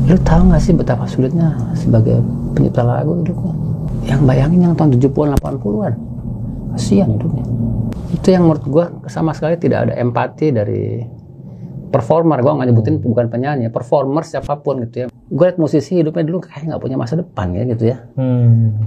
Lu tahu nggak sih betapa sulitnya sebagai pencipta lagu hidupnya? Yang bayangin yang tahun 70-an 80-an. Kasihan hidupnya. Itu yang menurut gue sama sekali tidak ada empati dari performer. Gue nggak nyebutin bukan penyanyi, performer siapapun gitu ya. Gue liat musisi hidupnya dulu kayak nggak punya masa depan ya gitu ya.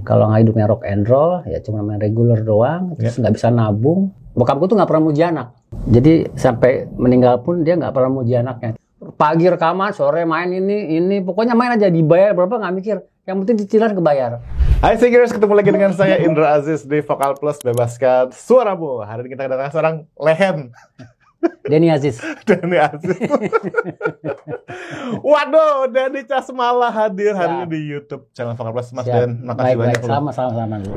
Kalau nggak hidupnya rock and roll ya cuma main regular doang, terus nggak bisa nabung. Bokap gue tuh nggak pernah muji anak. Jadi sampai meninggal pun dia nggak pernah muji anaknya. Pagi rekaman, sore main ini, pokoknya main aja, dibayar berapa nggak mikir. Yang penting cicilan kebayar. Hai Singers, ketemu lagi dengan saya Indra Aziz di Vokal Plus Bebaskan Suaramu. Hari ini kita kedatangan seorang legend. Denny Aziz. Denny Aziz. Waduh, Denny Casmala hadir hari ini di YouTube channel Vokal Plus. Mas Den, makasih banyak. Sama-sama dulu.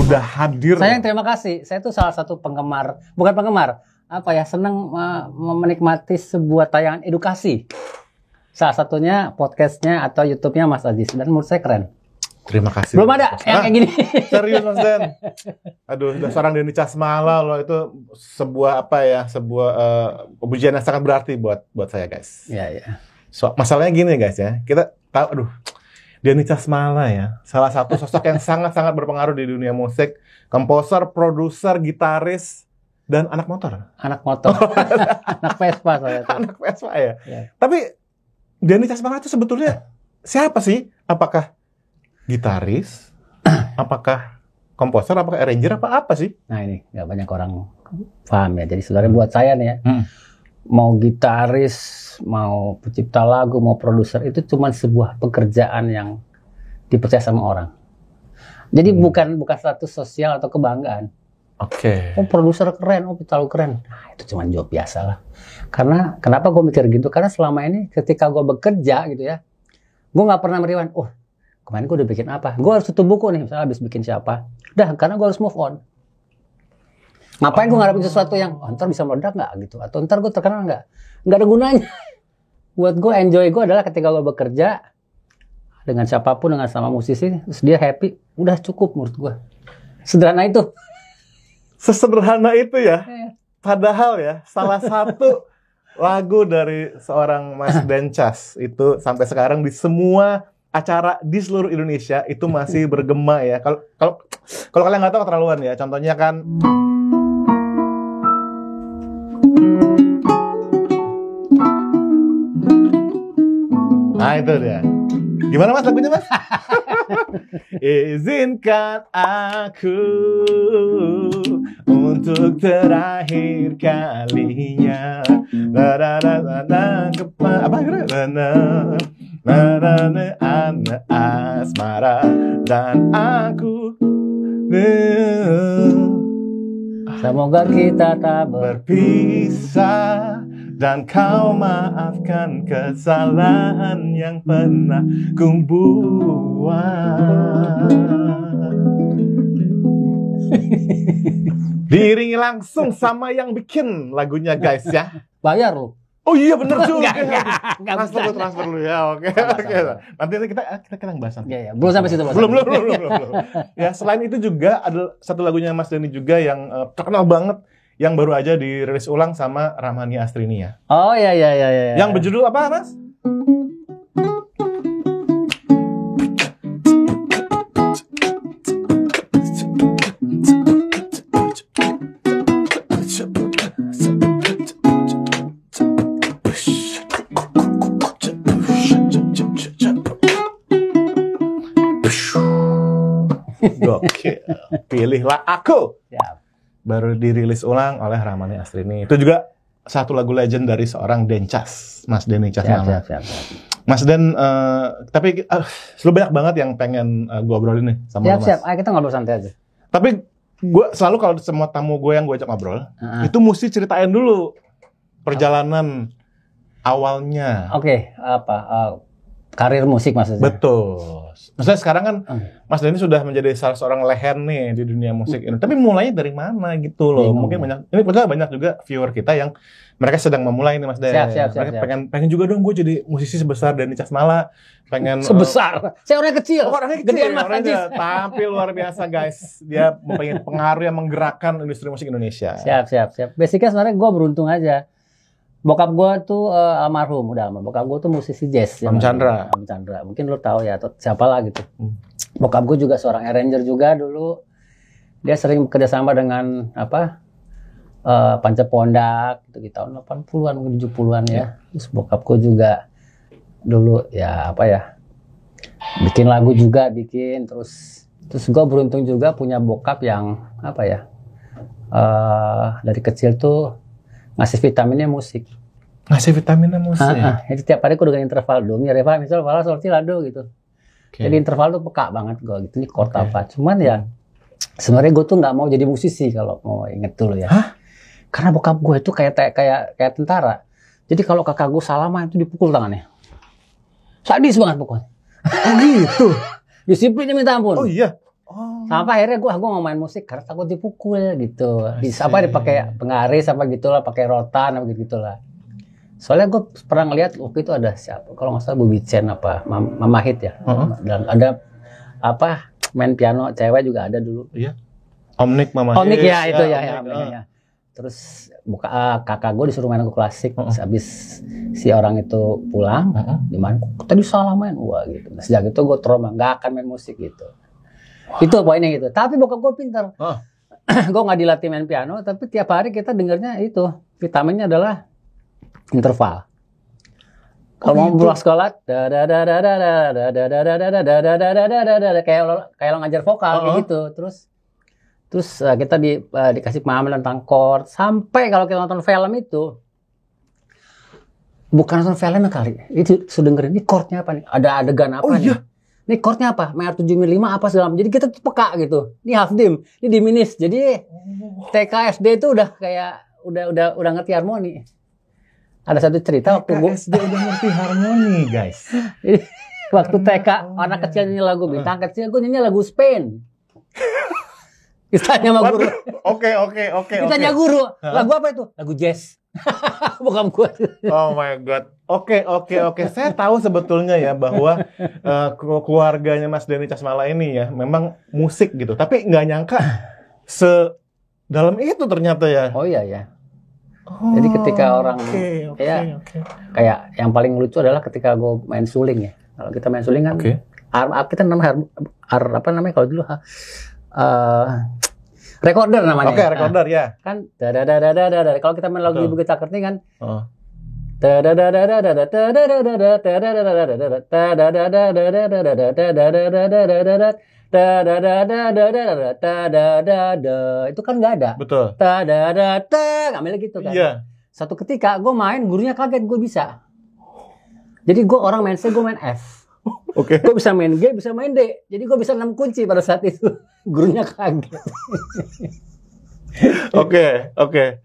Udah hadir. Saya yang terima kasih. Saya tuh salah satu penggemar, bukan penggemar, senang menikmati sebuah tayangan edukasi. Salah satunya podcastnya atau YouTube-nya Mas Aziz, dan menurut saya keren. Terima kasih. Belum ada yang kayak gini. Serius Mas Den. Aduh, seorang Denny Casmala loh, itu sebuah pujian yang sangat berarti buat saya guys. Iya. So, masalahnya gini guys ya, kita tahu, Denny Casmala ya, salah satu sosok yang sangat-sangat berpengaruh di dunia musik, komposer, produser, gitaris, dan anak motor. Anak Vespa saya tuh. Anak Vespa ya. Tapi Denny Casmala itu sebetulnya siapa sih? Apakah gitaris? Apakah komposer? Apakah arranger? Apa sih? Nah ini nggak banyak orang paham ya. Jadi sebenarnya buat saya nih ya, mau gitaris, mau pencipta lagu, mau produser, itu cuma sebuah pekerjaan yang dipercaya sama orang. Jadi bukan status sosial atau kebanggaan. Oke. Oh produser keren, oh pencipta lagu keren. Nah itu cuma job biasa lah. Karena kenapa gue mikir gitu? Karena selama ini ketika gue bekerja gitu ya, gue nggak pernah meriwan. Oh kemarin gue udah bikin apa? Gue harus tutup buku nih, misalnya habis bikin siapa. Udah, karena gue harus move on. Ngapain gue ngarepin sesuatu yang ntar bisa meledak nggak gitu, atau ntar gue terkenal nggak ada gunanya. Buat gue enjoy gue adalah ketika gue bekerja dengan siapapun, dengan sama musisi, terus dia happy, udah cukup menurut gue. Sederhana itu. Sesederhana itu ya. Padahal ya, salah satu lagu dari seorang Mas Den Cas itu sampai sekarang di semua acara di seluruh Indonesia itu masih bergema ya. Kalau kalian nggak tahu keterlaluan ya. Contohnya kan. Nah itu dia. Gimana Mas lagunya Mas? Izinkan aku untuk terakhir kalinya. Asmara dan aku. Semoga kita tak berpisah. Dan kau maafkan kesalahan yang pernah ku buat. Diiringi langsung sama yang bikin lagunya guys ya. bayar loh. Oh iya bener juga. Transfer dulu ya. Oke. Nanti kita bahas. Iya. Belum sampai situ. Belum. Ya selain itu juga ada satu lagunya Mas Denny juga yang terkenal banget, yang baru aja dirilis ulang sama Rahmani Astrini ya. Oh iya. Yang berjudul apa, Mas? Gokil. Pilihlah aku. Ya. Baru dirilis ulang oleh Rahmani Astrini. Itu juga satu lagu legend dari seorang Den Cas, Mas Denny Casmala. Siap. Mas Den, tapi selalu banyak banget yang pengen gue obrolin nih sama Mas. Siap. Ayo kita ngobrol santai aja. Tapi gue selalu kalau semua tamu gue yang gue ajak ngobrol, itu mesti ceritain dulu perjalanan awalnya. Oke, karir musik maksudnya. Betul. Maksudnya sekarang kan Mas Denny sudah menjadi salah seorang legend nih di dunia musik ini. Tapi mulainya dari mana gitu loh? Mungkin banyak juga viewer kita yang mereka sedang memulai nih Mas Denny. Siap. Pengen juga dong gue jadi musisi sebesar Denny Casmala. Pengen sebesar. Saya orangnya kecil. Orangnya kecil. Gedean Mas Ajis. Tapi luar biasa guys. Dia mempunyai pengaruh yang menggerakkan industri musik Indonesia. Siap. Basicnya sebenarnya gue beruntung aja. Bokap gue tuh almarhum, udah almarhum. Bokap gue tuh musisi jazz. Om Chandra. Mungkin lo tahu ya, atau siapa lah gitu. Bokap gue juga seorang arranger juga dulu. Dia sering bekerjasama dengan Panca Pondak gitu di tahun 80-an, 70-an ya. Terus bokap gue juga dulu bikin lagu juga, terus gue beruntung juga punya bokap yang dari kecil tuh ngasih vitaminnya musik. Jadi tiap hari gue dengan interval do, mi, re, fa, mi, sol, fa, la, sol, si, la, do gitu. Jadi interval tuh peka banget gue gitu, ini chord apa. Cuman ya sebenarnya gue tuh nggak mau jadi musisi kalau mau inget dulu ya. Karena bokap gue itu kayak tentara. Jadi kalau kakak gue salaman itu dipukul tangannya. Sadis banget pokoknya. Oh gitu. Disiplinnya minta ampun. Oh iya. Sampai akhirnya gue mau main musik karena takut dipukul gitu. Dipakai penggaris gitulah, pakai rotan gitulah. Soalnya gue pernah ngeliat waktu itu ada siapa, kalau nggak salah Bu Bicen Mama Hit ya. Dan ada main piano cewek juga ada dulu. Iya. Omnik Mama Hit. Omnik ya itu ya. Terus kakak gue disuruh main lagu klasik. Habis si orang itu pulang, gimana? Tadi salah main, wah gitu. Nah, sejak itu gue trauma, nggak akan main musik gitu. Itu poinnya gitu. Tapi bokap gue pintar. Gue nggak dilatih main piano, tapi tiap hari kita dengernya itu vitaminnya adalah interval. Kalau mau pulang sekolah, kayak lo ngajar vokal gitu. Terus kita dikasih pemahaman tentang chord. Sampai kalau kita nonton film itu, bukan nonton filmnya kali, itu sudah dengerin ini chordnya apa nih? Ada adegan apa nih? Iya. Ini chordnya apa? Mayor 7/5 apa segala macam. Jadi kita tuh peka gitu. Ini half dim, ini diminis. Jadi TK SD itu udah kayak udah ngerti harmoni. Ada satu cerita waktu gue SD udah ngerti harmoni, guys. Jadi, waktu TK anak kecil nyanyi lagu Bintang Kecil, gue nyanyi lagu Spain. Kita tanya sama guru. Oke. Kita tanya guru, lagu apa itu? Lagu jazz. Bukan gue. Oh my god. Oke. Saya tahu sebetulnya ya bahwa keluarganya Mas Denny Casmala ini ya memang musik gitu. Tapi nggak nyangka sedalam itu ternyata ya. Oh iya. Jadi ketika orang kayak yang paling lucu adalah ketika gue main suling ya. Kalau kita main suling kan, kita namanya apa namanya kalau dulu recorder namanya. Oke, recorder ya. Kan kalau kita main lagu Ibu Kita Kerti kan. Itu kan nggak ada. Betul. Ngambil gitu kan. Iya. Satu ketika gue main, gurunya kaget gue bisa. Jadi gue orang main C, gue main F. Oke. Gue bisa main G, bisa main D. Jadi gue bisa 6 kunci pada saat itu. Gurunya kaget. Oke.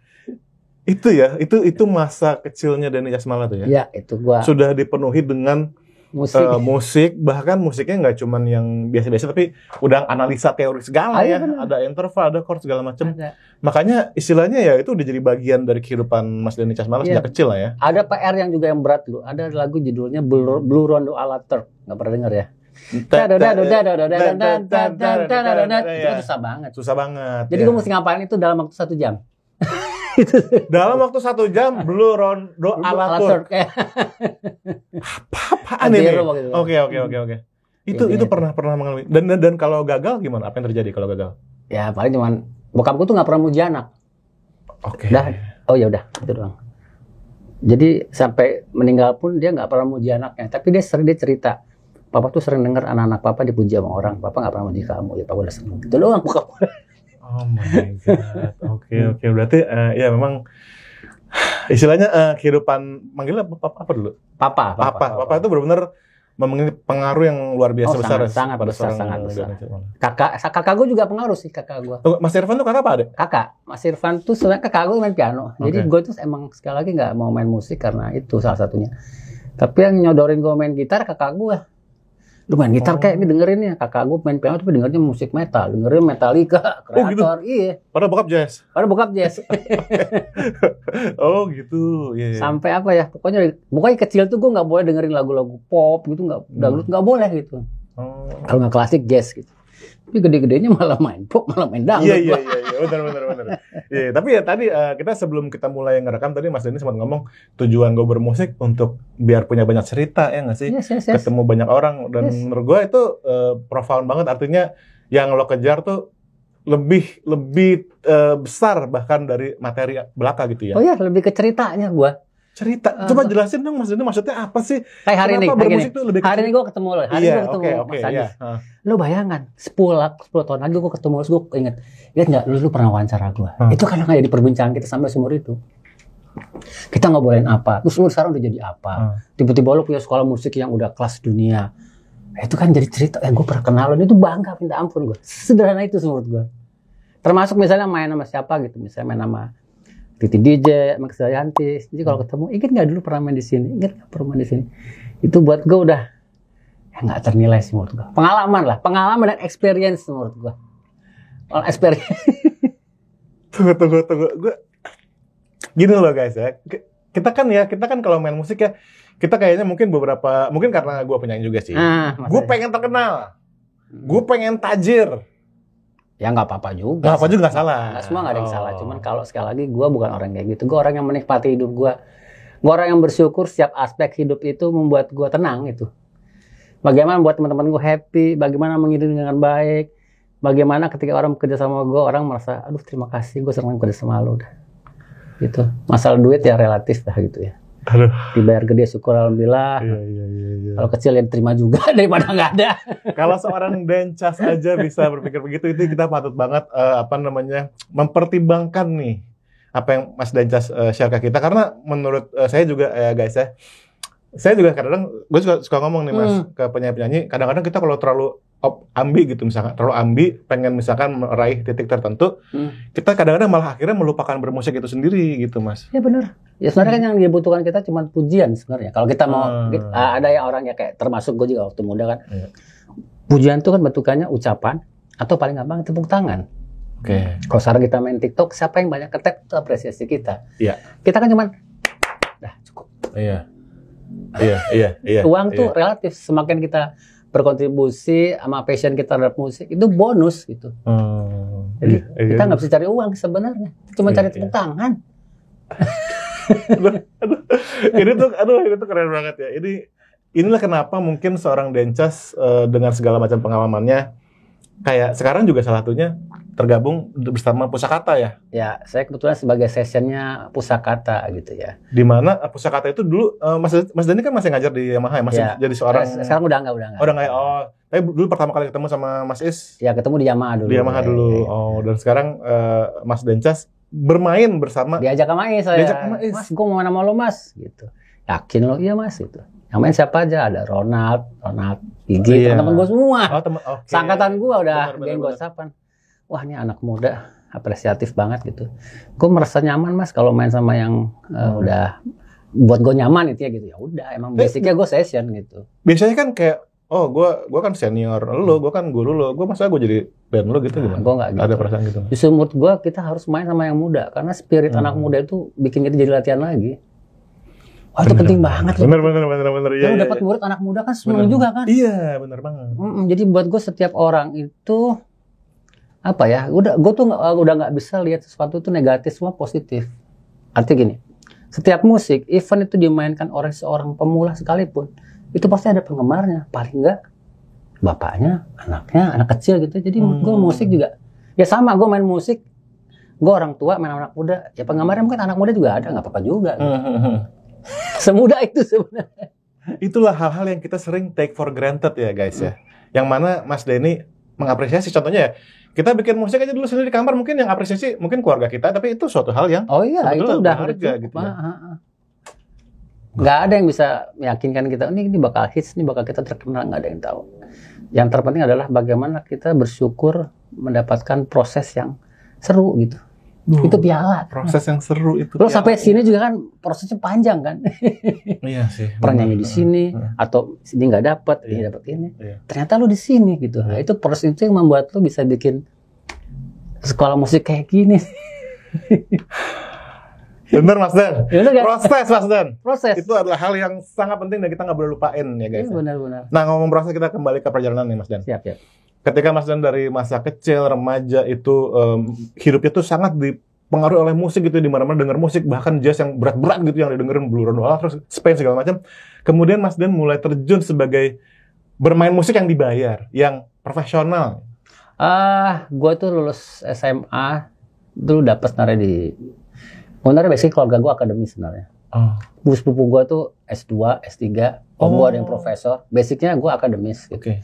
Itu ya, itu masa kecilnya Denny Casmala tuh ya. Iya, itu gua. Sudah dipenuhi dengan musik, bahkan musiknya nggak cuman yang biasa-biasa, tapi udah analisa teori segala ya. Bener. Ada interval, ada chord segala macam. Makanya istilahnya ya itu udah jadi bagian dari kehidupan Mas Denny Casmala sejak kecil lah ya. Ada PR yang juga yang berat dulu. Ada lagu judulnya Blue Rondo ala Turk. Nggak pernah dengar ya? Itu susah banget. Jadi gue mesti ngapain itu dalam waktu 1 jam. Dalam waktu 1 jam Blue Rondo ala Turk. Apa-apaan ini? Oke. Itu pernah mengalami. Dan kalau gagal gimana? Apa yang terjadi kalau gagal? Ya paling cuman bokap gue tuh nggak pernah muji anak. Oke. Ya udah itu doang. Jadi sampai meninggal pun dia nggak pernah muji anaknya. Tapi dia cerita. Papa tuh sering dengar anak-anak papa dipuji sama orang. Papa nggak pernah muji kamu. Ya papa udah seneng. Itu doang bokap. Oh my god. Oke. Berarti ya memang istilahnya kehidupan manggilnya apa dulu? Papa itu benar-benar memiliki pengaruh yang luar biasa besar sangat pada besar. Kakak gue juga pengaruh sih kakak gue. Mas Irfan tuh kakak apa adek? Kakak. Mas Irfan tuh sebenarnya kakak gue main piano. Jadi gue tuh emang sekali lagi nggak mau main musik karena itu salah satunya. Tapi yang nyodorin gue main gitar kakak gue. Lu main gitar kayak ini dengerin ya. Kakak gue main piano tapi dengernya musik metal. Dengerin Metallica, Kreator. Gitu? Iya. Pada bokap jazz? Pada bokap jazz. Oh gitu. Yeah. Sampai apa ya, pokoknya kecil tuh gue nggak boleh dengerin lagu-lagu pop gitu, nggak dangdut nggak boleh gitu. Kalau nggak klasik jazz gitu. Tapi gede-gedenya malah main pop, malah main dangdut. Iya, benar. Iya, tapi ya tadi kita sebelum kita mulai ngerekam tadi Mas Denny sempat ngomong tujuan gue bermusik untuk biar punya banyak cerita ya nggak sih? Yes. Ketemu banyak orang dan menurut gue itu profound banget, artinya yang lo kejar tuh lebih besar bahkan dari materi belaka gitu ya. Oh iya, lebih ke ceritanya gue. Cerita, coba jelasin dong Mas Denny maksudnya apa sih? Kayak hari ini, hari ini gue ketemu lo, Mas Adi. Lo bayangan, 10 tahun lagi gue ketemu lo, gue inget nggak lu pernah wawancara gue? Itu karena nggak jadi perbincangan kita sampai seumur itu. Kita ngobrolin apa, terus lu sekarang udah jadi apa? Tiba-tiba lo punya sekolah musik yang udah kelas dunia. Itu kan jadi cerita, gue pernah kenal lo, itu bangga minta ampun gue. Sederhana itu menurut gue. Termasuk misalnya main sama siapa gitu, misalnya main sama Titi DJ, Max Dayanti. Jadi kalau ketemu, ingat nggak dulu pernah main di sini? Ingat nggak pernah main di sini? Itu buat gue udah nggak ternilai sih menurut gue. Pengalaman dan experience menurut gue. Experience. Tunggu. Gue gini loh guys ya. Kita kan kalau main musik ya, kita kayaknya mungkin karena gue penyanyi juga sih. Gue pengen terkenal. Gue pengen tajir. Ya nggak apa-apa juga. Nggak apa juga nggak salah. Nggak semua nggak ada yang salah. Cuman kalau sekali lagi gue bukan orang kayak gitu. Gue orang yang menikmati hidup gue. Gue orang yang bersyukur setiap aspek hidup itu membuat gue tenang itu. Bagaimana buat teman-teman gue happy. Bagaimana mengirim dengan baik. Bagaimana ketika orang bekerja sama gue, orang merasa, aduh terima kasih gue senang bekerja sama lo. Gitu. Masalah duit ya relatif lah gitu ya. Aduh. Dibayar gede syukur alhamdulillah. Iya. Kalau kecil ya terima juga daripada nggak ada. Kalau seorang Dencas aja bisa berpikir begitu, itu kita patut banget mempertimbangkan nih apa yang Mas Dencas share ke kita, karena menurut saya juga guys ya, saya juga kadang gue suka ngomong nih Mas ke penyanyi-penyanyi, kadang-kadang kita kalau terlalu ambi gitu, misalkan terlalu ambi pengen misalkan meraih titik tertentu, kita kadang-kadang malah akhirnya melupakan bermusik itu sendiri gitu Mas. Ya benar. Ya sebenarnya kan yang dibutuhkan kita cuma pujian sebenarnya. Kalau kita mau ada yang orangnya kayak termasuk gue juga waktu muda kan. Pujian itu kan bentukannya ucapan atau paling gampang tepuk tangan. Oke. Kalau sekarang kita main TikTok, siapa yang banyak ketep itu apresiasi kita. Iya. Kita kan cuma dah cukup. Iya. Uang tuh relatif, semakin kita berkontribusi sama passion kita terhadap musik itu bonus gitu. Jadi kita nggak bisa cari uang sebenarnya, cuma cari tepuk tangan. Ini tuh keren banget ya. Inilah kenapa mungkin seorang Dencas dengan segala macam pengalamannya, kayak sekarang juga salah satunya tergabung bersama Pusakata ya. Ya, saya kebetulan sebagai sessionnya Pusakata gitu ya. Di mana Pusakata itu dulu Mas Denny kan masih ngajar di Yamaha ya, masih jadi seorang. Sekarang udah enggak. Tapi dulu pertama kali ketemu sama Mas Is. Ya, ketemu di Yamaha dulu. Di Yamaha dulu. Oh, dan sekarang Mas Dencas bermain bersama. Diajak sama Is saya. Mas, gue mau main sama lo Mas gitu. Yakin lo? Iya Mas gitu. Yang main siapa aja? Ada Ronald, Gigi, teman-teman gue semua. Seangkatan gue udah geng gosapan. Wah ini anak muda, apresiatif banget gitu. Gue merasa nyaman Mas kalau main sama yang udah buat gue nyaman itu ya gitu. Ya udah, emang basicnya gue session gitu. Biasanya kan kayak, gue kan senior lo, gue kan guru lo, masa gue jadi band lo gitu gimana? Gue nggak gitu. Ada perasaan gitu? Justru menurut gue kita harus main sama yang muda, karena spirit anak muda itu bikin kita jadi latihan lagi. Wah itu penting banget. Bener. Kalau dapat murid anak muda kan seneng juga kan? Iya, bener banget. Jadi buat gue setiap orang itu apa ya? Gue tuh udah nggak bisa lihat sesuatu itu negatif, semua positif. Artinya gini, setiap musik, even itu dimainkan oleh seorang pemula sekalipun, itu pasti ada penggemarnya. Paling nggak bapaknya, anaknya, anak kecil gitu. Jadi gue musik juga, ya sama. Gue main musik, gue orang tua main anak muda. Ya penggemarnya mungkin anak muda juga ada, nggak apa-apa juga. Semudah itu sebenarnya. Itulah hal-hal yang kita sering take for granted ya guys ya. Yang mana Mas Denny mengapresiasi, contohnya ya, kita bikin musik aja dulu sendiri di kamar, mungkin yang apresiasi mungkin keluarga kita, tapi itu suatu hal yang itu udah harga gitu ya. Nggak ada yang bisa meyakinkan kita ini bakal hits, ini bakal kita terkenal, nggak ada yang tahu. Yang terpenting adalah bagaimana kita bersyukur mendapatkan proses yang seru gitu. Itu piala. Proses yang seru itu. Lo sampai sini juga kan prosesnya panjang kan. Iya sih. Pernah nyanyi di sini atau sini nggak dapat, ini dapat ini. Ternyata lo di sini gitu. Nah, itu proses itu yang membuat lo bisa bikin sekolah musik kayak gini. Bener Mas Dan. Ya, kan? Proses Mas Dan. Proses. Itu adalah hal yang sangat penting dan kita nggak boleh lupain ya guys. Benar-benar. Nah ngomong proses, kita kembali ke perjalanan nih Mas Dan. Siap. Ketika Mas Dan dari masa kecil, remaja itu hidupnya tuh sangat dipengaruhi oleh musik gitu, di mana-mana denger musik, bahkan jazz yang berat-berat gitu yang didengerin, Blue Rondola, terus Spain segala macam. Kemudian Mas Dan mulai terjun sebagai bermain musik yang dibayar, yang profesional. Gue tuh lulus SMA dulu dapet sebenarnya sebenarnya basically keluarga gue akademis sebenarnya. Sepupu gue tuh S2, S3, om gue ada yang profesor. Basicnya gue akademis gitu.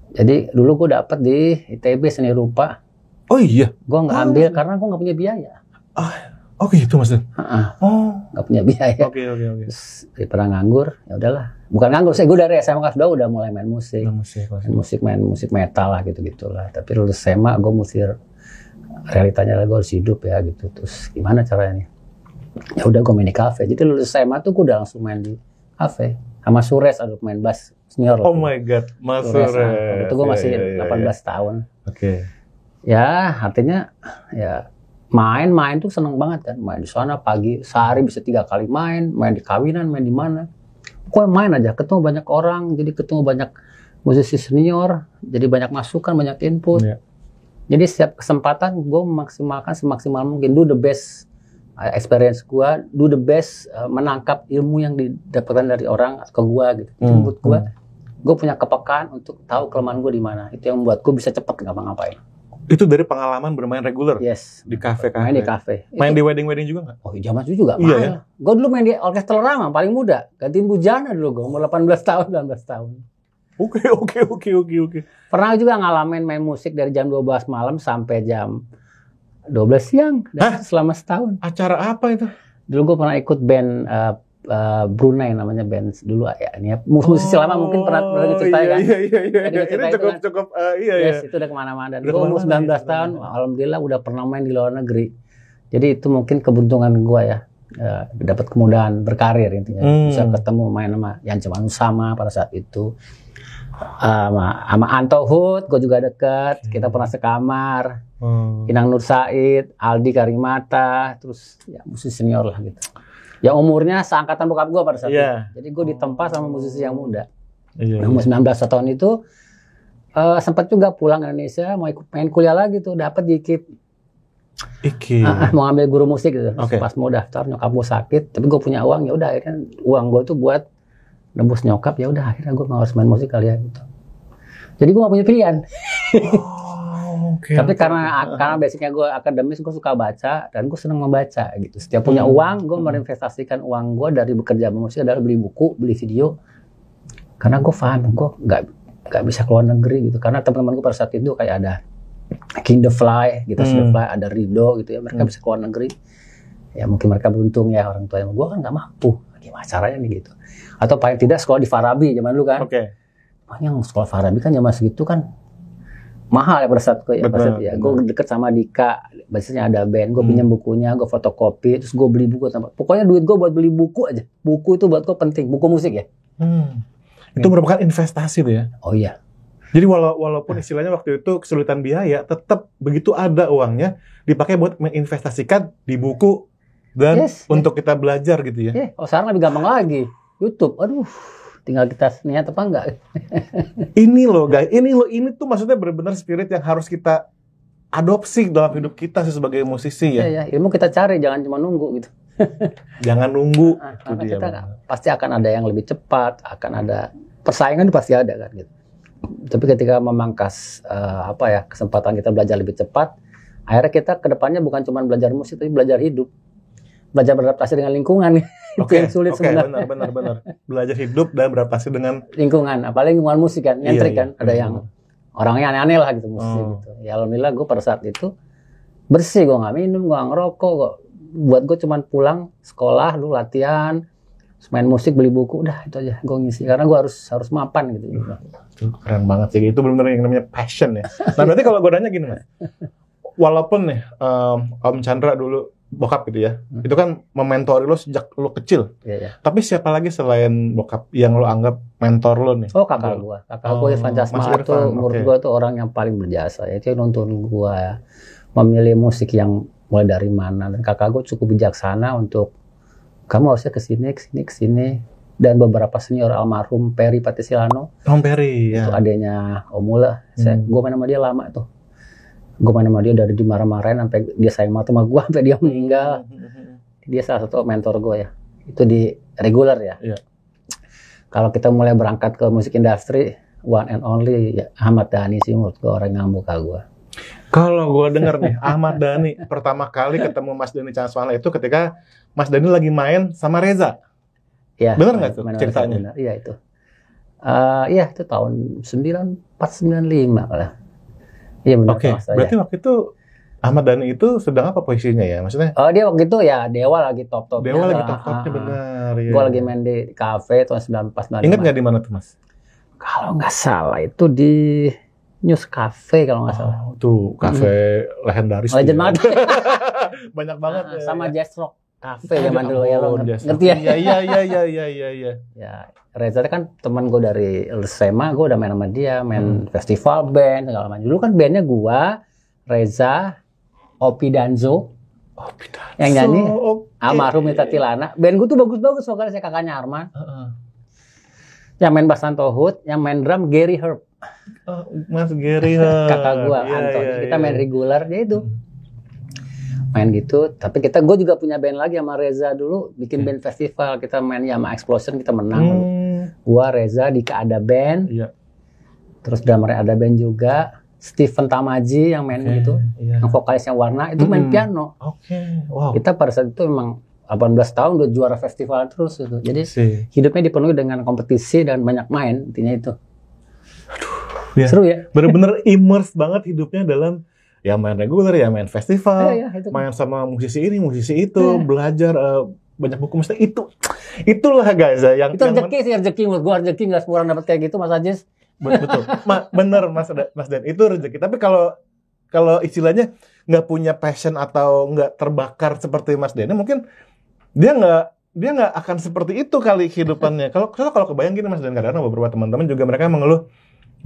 Jadi dulu gue dapet di ITB seni rupa. Oh iya? Gue nggak ambil karena gue nggak punya biaya. Oh gitu Mas Dan? Nggak punya biaya. Oke. Terus pernah nganggur, ya udahlah. Bukan nganggur, gue dari SMA kelas 2 udah mulai main musik. Main musik metal lah gitu-gitulah. Tapi lulus SMA gue mesti realitanya gue harus hidup ya gitu. Terus gimana caranya nih? Ya udah gue main di kafe. Jadi lulus SMA tuh gue udah langsung main di kafe sama Sures, ada pemain bass senior. Oh my god, Mas Sures. Itu gue masih 18 tahun. Ya artinya ya main tuh seneng banget kan. Main di sana pagi, sehari bisa 3 kali main di kawinan, main di mana. Pokoknya main aja, ketemu banyak orang, jadi ketemu banyak musisi senior, jadi banyak masukan, banyak input. Jadi setiap kesempatan gue memaksimalkan semaksimal mungkin, do the best experience gue, do the best menangkap ilmu yang didapatkan dari orang ke gue gitu. Menurut gue punya kepekaan untuk tahu kelemahan gue di mana. Itu yang membuat gue bisa cepat ngapa-ngapain. Itu dari pengalaman bermain reguler? Yes. Di kafe. Main di kafe. Main di wedding juga nggak? Oh zaman itu juga main. Iya, ya? Gue dulu main di orkestra Rama, paling muda. Gantiin Bujana dulu gue, umur 18 tahun, 19 tahun. Oke. Pernah juga ngalamin main musik dari jam 12 malam sampai jam 12 siang. Selama setahun. Acara apa itu? Dulu gue pernah ikut band Brunei namanya, band dulu ya. Ini musisi lama mungkin pernah cerita kan. Iya. Ini cukup Yes, itu udah kemana-mana. Dan gue umur 19 tahun, alhamdulillah udah pernah main di luar negeri. Jadi itu mungkin keberuntungan gue ya. Dapat kemudahan berkarir intinya. Bisa ketemu main sama Yance Manusama pada saat itu. Sama Anto Hood, gue juga deket. Kita pernah sekamar. Inang Nur Said, Aldi Karimata, terus ya musisi senior lah gitu. Yang umurnya seangkatan bokap gue pada saat itu. Jadi gue ditempa sama musisi yang muda. Umur 19 tahun itu sempat juga pulang ke Indonesia, mau ikut main kuliah lagi tuh, dapat di IKIP. Mau ambil guru musik gitu. Pas mau daftar nyokap gue sakit, tapi gue punya uang, ya udah akhirnya uang gue tuh buat nebus nyokap, ya udah akhirnya gue harus main musik kali ya gitu. Jadi gue gak punya pilihan. Tapi karena basicnya gue akademis, gue suka baca dan gue senang membaca gitu. Setiap punya uang, gue berinvestasikan uang gue dari bekerja musik adalah beli buku, beli video. Karena gue paham, gue nggak bisa keluar negeri gitu. Karena teman-teman gue pada saat itu kayak ada King the Fly, gitu, The Fly, ada Rido gitu ya. Mereka bisa keluar negeri. Ya mungkin mereka beruntung ya orang tua. Gue kan nggak mampu. Gimana caranya nih gitu? Atau paling tidak sekolah di Farabi zaman dulu kan. Yang sekolah Farabi kan zaman segitu kan mahal ya pada saat gue ya. Gue deket sama Dika, biasanya ada band, gue pinjam bukunya, gue fotokopi, terus gue beli buku. Pokoknya duit gue buat beli buku aja. Buku itu buat gue penting, buku musik ya. Itu merupakan investasi tuh ya? Oh iya. Jadi walaupun istilahnya waktu itu kesulitan biaya, tetap begitu ada uangnya dipakai buat menginvestasikan di buku dan untuk kita belajar gitu ya? Oh sekarang lebih gampang lagi, YouTube. Aduh. Tinggal kita niat apa enggak. Ini loh guys, ini tuh maksudnya benar-benar spirit yang harus kita adopsi dalam hidup kita sebagai musisi ya. Iya, ilmu kita cari, jangan cuma nunggu gitu. Jangan nunggu. Karena kita pasti akan ada yang lebih cepat, akan ada persaingan pasti ada kan gitu. Tapi ketika memangkas kesempatan kita belajar lebih cepat, akhirnya kita kedepannya bukan cuma belajar musik, tapi belajar hidup. Belajar beradaptasi dengan lingkungan. Itu yang sulit sebenarnya. Benar. Belajar hidup dan beradaptasi dengan lingkungan. Apalagi lingkungan musik kan, nyentrik kan. Ada yang orangnya aneh-aneh lah gitu musik gitu. Ya alhamdulillah gue pada saat itu bersih, gue nggak minum, gue nggak ngerokok. Buat gue cuma pulang sekolah, lu latihan, main musik, beli buku, udah itu aja gue ngisi. Karena gue harus mapan gitu. Keren banget sih. Itu benar-benar yang namanya passion ya. Nah berarti kalau gue nanya gini mas, walaupun nih Om Chandra dulu bokap gitu ya, itu kan mementori lo sejak lo kecil. Iya. Tapi siapa lagi selain bokap yang lo anggap mentor lo nih? Oh, kakak gua Irfan Mas Jasmala Irfan, tuh menurut gua tuh orang yang paling berjasa. Itu yang nuntun gua memilih musik yang mulai dari mana, dan kakak gua cukup bijaksana untuk kamu harusnya kesini. Dan beberapa senior almarhum Perry Patisilano. Om Perry, ya. Itu adanya Om Mula. Gua main sama dia lama tuh. Gue main sama dia dari dimarah-marahin sampai dia sayang banget sama gue sampai dia meninggal. Dia salah satu mentor gue ya. Itu di regular ya. Iya. Kalau kita mulai berangkat ke musik industri, one and only ya, Ahmad Dhani sih menurut gue orang yang membuka gue. Kalau gue denger nih, Ahmad Dhani pertama kali ketemu Mas Dhani Cansuala itu ketika Mas Dhani lagi main sama Reza. Ya, bener nggak tuh ceritanya? Iya itu. Iya itu tahun 94-95 lah. Iya benar. Oke, berarti waktu itu Ahmad Dhani itu sedang apa posisinya ya? Maksudnya? Oh dia waktu itu ya Dewa lagi top-topnya. Dewa lagi top-topnya benar. Ya. Gue lagi main di kafe tahun 94-95. Ingat nggak di mana tuh Mas? Kalau nggak salah itu di News Cafe kalau nggak salah. Tuh kafe legendaris. Legend banget. Banyak banget. Sama Jazz Rock Cafe zaman dulu ya lo ngerti ya? Iya. Ya Reza kan teman gue dari SMA, gue udah main sama dia, main festival band segala macam. Dulu kan bandnya gue, Reza, Opi Danzo, yang nyanyi, almarhum Nita Tilana. Band gue tuh bagus-bagus, soalnya saya kakaknya Arman. Yang main bass Tohut, yang main drum Gary Herb. Mas Gary Herb. Kakak gue, Anton. Kita main regular, dia itu. Main gitu, tapi gue juga punya band lagi sama Reza dulu, bikin band festival, kita main sama Explosion, kita menang. Gua, Reza, Dika ada band, terus drummernya ada band juga, Steven Tamaji yang main gitu, yang vokalisnya Warna, itu main piano. Wow. Kita pada saat itu memang 18 tahun udah juara festival terus gitu, jadi hidupnya dipenuhi dengan kompetisi dan banyak main, intinya itu. Seru ya? Bener-bener immerse banget hidupnya dalam ya main reguler, ya main festival, main sama musisi ini, musisi itu, belajar banyak buku, mesti itulah guys yang itu rezeki menurut gua, rezeki nggak semua orang dapat kayak gitu Mas Ajis. Betul, bener Mas Dan, itu rezeki. Tapi kalau istilahnya nggak punya passion atau nggak terbakar seperti Mas Denny, mungkin dia nggak akan seperti itu kali kehidupannya. Kalau kebayang gini Mas Dan, kadang beberapa teman-teman juga mereka mengeluh,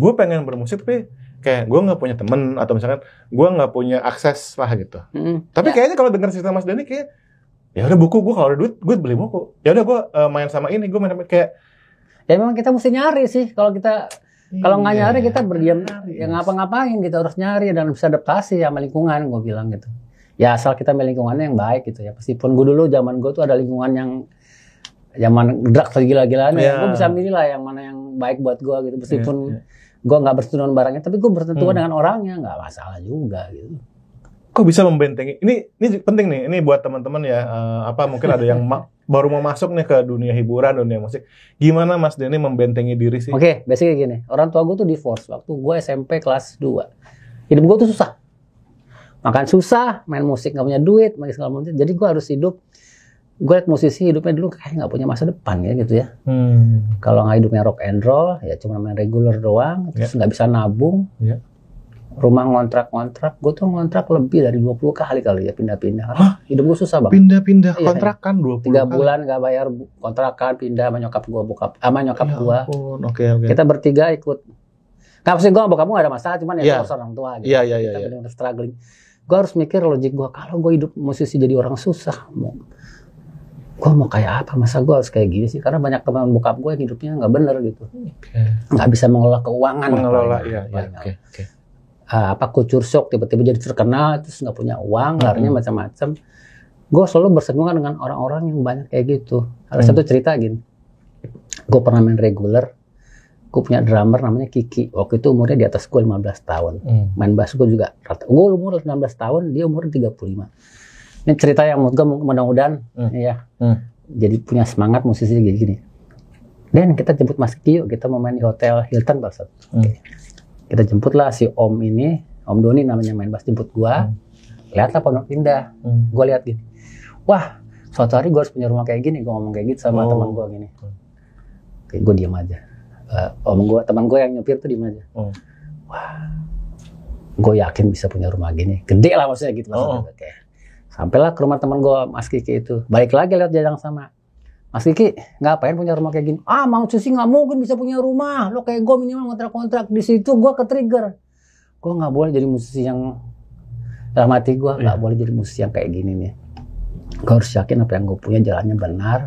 gue pengen bermusik tapi kayak gue nggak punya temen, atau misalkan gue nggak punya akses lah gitu. Tapi kayaknya kalau dengar cerita Mas Denny kayak ya udah buku, gue kalau ada duit gue beli buku. Ya udah gue main sama ini, gue main kayak ya memang kita mesti nyari sih. Kalau nggak nyari kita berdiam, ya ngapa-ngapain kita harus nyari dan bisa adaptasi sama lingkungan, gue bilang gitu. Ya asal kita milih lingkungannya yang baik gitu ya. Meskipun gue dulu zaman gue tuh ada lingkungan yang zaman drugs gila-gilaan, gue bisa milih lah yang mana yang baik buat gue gitu. Meskipun gue nggak bersentuhan barangnya, tapi gue bersentuhan dengan orangnya, nggak masalah juga gitu. Kok bisa membentengi? Ini penting nih, ini buat teman-teman ya. Mungkin ada yang baru mau masuk nih ke dunia hiburan, dunia musik. Gimana Mas Denny membentengi diri sih? Oke, basically gini. Orang tua gue tuh divorce waktu gue SMP kelas 2. Hidup gue tuh susah. Makan susah, main musik nggak punya duit, makin segala macam. Jadi gue harus hidup. Gue liat musisi hidupnya dulu kayak nggak punya masa depan ya gitu ya. Kalau nggak hidupnya rock and roll, ya cuma main regular doang, terus nggak bisa nabung. Rumah ngontrak, gue tuh ngontrak lebih dari 20 kali ya pindah-pindah. Hidup gue susah banget. Pindah-pindah kontrakan 20 3 bulan nggak bayar kontrakan, pindah sama nyokap gue, nyokap gue. Oke. Kita bertiga ikut. Nggak pasti gue bokap gue nggak ada masalah, cuman ya terus orang tua gitu. Iya. Kita benar-benar struggling. Gue harus mikir logik gue, kalau gue hidup musisi jadi orang susah, gue mau kayak apa? Masa gue harus kayak gini sih? Karena banyak teman bokap gue yang hidupnya nggak bener gitu, nggak bisa mengelola keuangan. Culture shock, tiba-tiba jadi terkenal, terus nggak punya uang, larinya macam-macam. Gue selalu bersinggungan dengan orang-orang yang banyak kayak gitu. Ada satu cerita gini, gue pernah main regular, gue punya drummer namanya Kiki. Waktu itu umurnya di atas gue 15 tahun. Main bass gue juga rata. Gue umur 19 tahun, dia umur 35. Ini cerita yang menurut gue mudah-mudahan jadi punya semangat musisi kayak gini. Dan kita jemput Mas Kiki yuk, kita mau main di Hotel Hilton Barsat. Kita jemputlah si Om ini, Om Doni namanya, main bass, jemput gue. Lihatlah Pondok Indah. Gue lihat gini, wah suatu hari gue harus punya rumah kayak gini. Gue ngomong kayak gitu sama teman gue gini. Oke, gue diam aja. Teman gue yang nyupir tuh diam aja. Wah, gue yakin bisa punya rumah gini, gede lah maksudnya gitu. Kayak. Sampailah ke rumah teman gue, Mas Kiki itu, balik lagi lewat jalan sama. Mas Kiki, ngapain punya rumah kayak gini? Mau sih nggak mungkin bisa punya rumah. Lo kayak gue minimal kontrak-kontrak. Di situ gue ke-trigger. Gue nggak boleh jadi musisi yang dalam hati gue nggak boleh jadi musisi yang kayak gini nih. Gue harus yakin apa yang gue punya jalannya benar.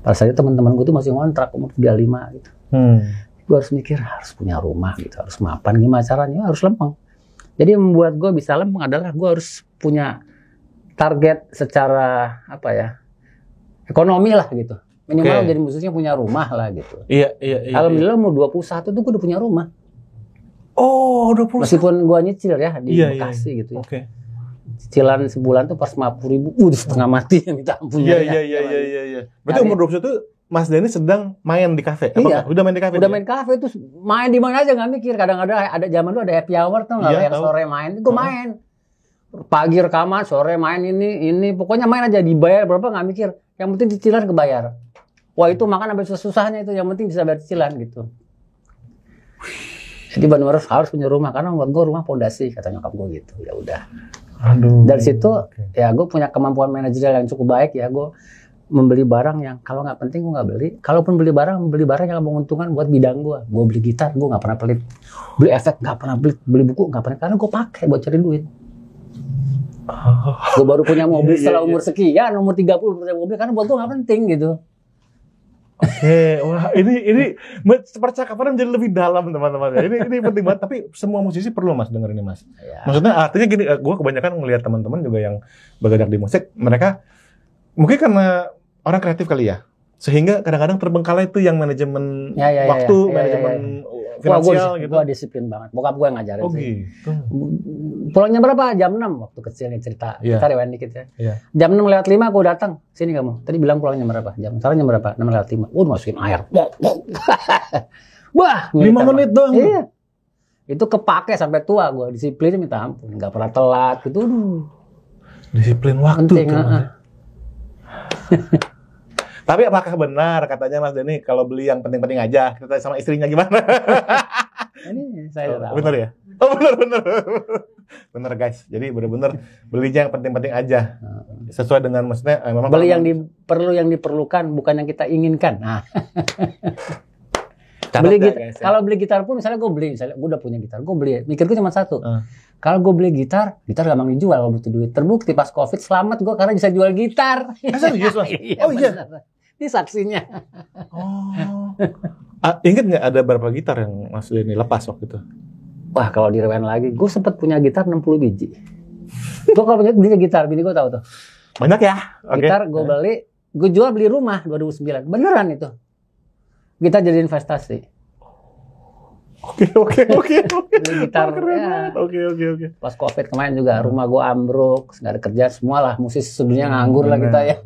Pada saat itu teman-teman gue tuh masih ngontrak umur 35 gitu. Gue harus mikir harus punya rumah gitu, harus mapan, gimana caranya, harus lempeng. Jadi yang membuat gue bisa lempeng adalah gue harus punya target secara apa ya, ekonomi lah gitu. Minimal jadi musisinya punya rumah lah gitu. Iya. Alhamdulillah umur 21 tuh gue udah punya rumah. Oh, 21. Meskipun gue nyicil ya di Bekasi gitu ya. Cicilan sebulan tuh pas 50.000, udah setengah mati yang minta ampun. Iya. Berarti umur 21 tuh Mas Denny sedang main di kafe? Iya. Udah main di kafe? Udah main kafe tuh, main di mana aja nggak mikir. Kadang-kadang ada zaman dulu ada happy hour tuh nggak, yang sore main. Gue main. Pagi rekaman, sore main ini. Pokoknya main aja, dibayar berapa nggak mikir. Yang penting cicilan kebayar. Wah itu makan sampai susah-susahnya itu, yang penting bisa bayar cicilan gitu. Jadi benar harus punya rumah, karena buat gue rumah pondasi, kata nyokap gue gitu. Ya udah. Dari situ ya gue punya kemampuan manajerial yang cukup baik ya. Gue membeli barang yang kalau nggak penting gue nggak beli. Kalaupun beli barang yang menguntungkan buat bidang gue. Gue beli gitar, gue nggak pernah pelit. Beli efek nggak pernah beli buku nggak pernah, karena gue pakai buat cari duit. Gue baru punya mobil setelah umur sekian, umur 30 punya mobil, karena buat gue nggak penting gitu. Wah ini percakapan menjadi lebih dalam teman-teman. Ini penting banget. Tapi semua musisi perlu Mas denger ini Mas. Maksudnya artinya gini, gue kebanyakan ngelihat teman-teman juga yang bergerak di musik, mereka mungkin karena orang kreatif kali ya, sehingga kadang-kadang terbengkalai itu yang manajemen waktu, manajemen finansial gitu. Gue disiplin banget. Bokap gue yang ngajarin sih. Gitu. Pulangnya berapa? Jam 6 waktu kecil nih cerita. Kita rewind dikit ya. Jam 6 lewat 5 gue datang. Sini kamu. Tadi bilang pulangnya berapa? Sekarang jam berapa? 6 lewat 5. Masukin air. Wah, 5 menit doang. Iya. Itu kepake sampai tua gue. Disiplinnya minta ampun. Gak pernah telat gitu. Disiplin waktu penting, tuh. Tapi apakah benar katanya Mas Denny kalau beli yang penting-penting aja? Kita tanya sama istrinya gimana? Ini saya tahu. Benar ya? Oh benar. Benar guys. Jadi benar-benar belinya yang penting-penting aja. Sesuai dengan maksudnya memang beli yang yang diperlukan, bukan yang kita inginkan. Nah. Beli gitar, kalau beli gitar pun misalnya gue udah punya gitar, gue beli, mikirku cuma satu. Kalau gue beli gitar gampang dijual kalau butuh duit. Terbukti pas Covid selamat gue karena bisa jual gitar. Serius Mas? Oh iya. Ini saksinya. Ingat nggak ada berapa gitar yang Mas Denny lepas waktu itu? Wah kalau di rewind lagi, gue sempat punya gitar 60 biji. Gue kalau punya gitar, bini gue tahu tuh. Banyak ya? Gitar gue beli rumah 2009. Beneran itu. Gitar jadi investasi. Oke. Beli gitar ya. Oke. Pas Covid kemarin juga rumah gue ambruk, nggak ada kerjaan, semua lah musisi sedunia nganggur lah kita ya.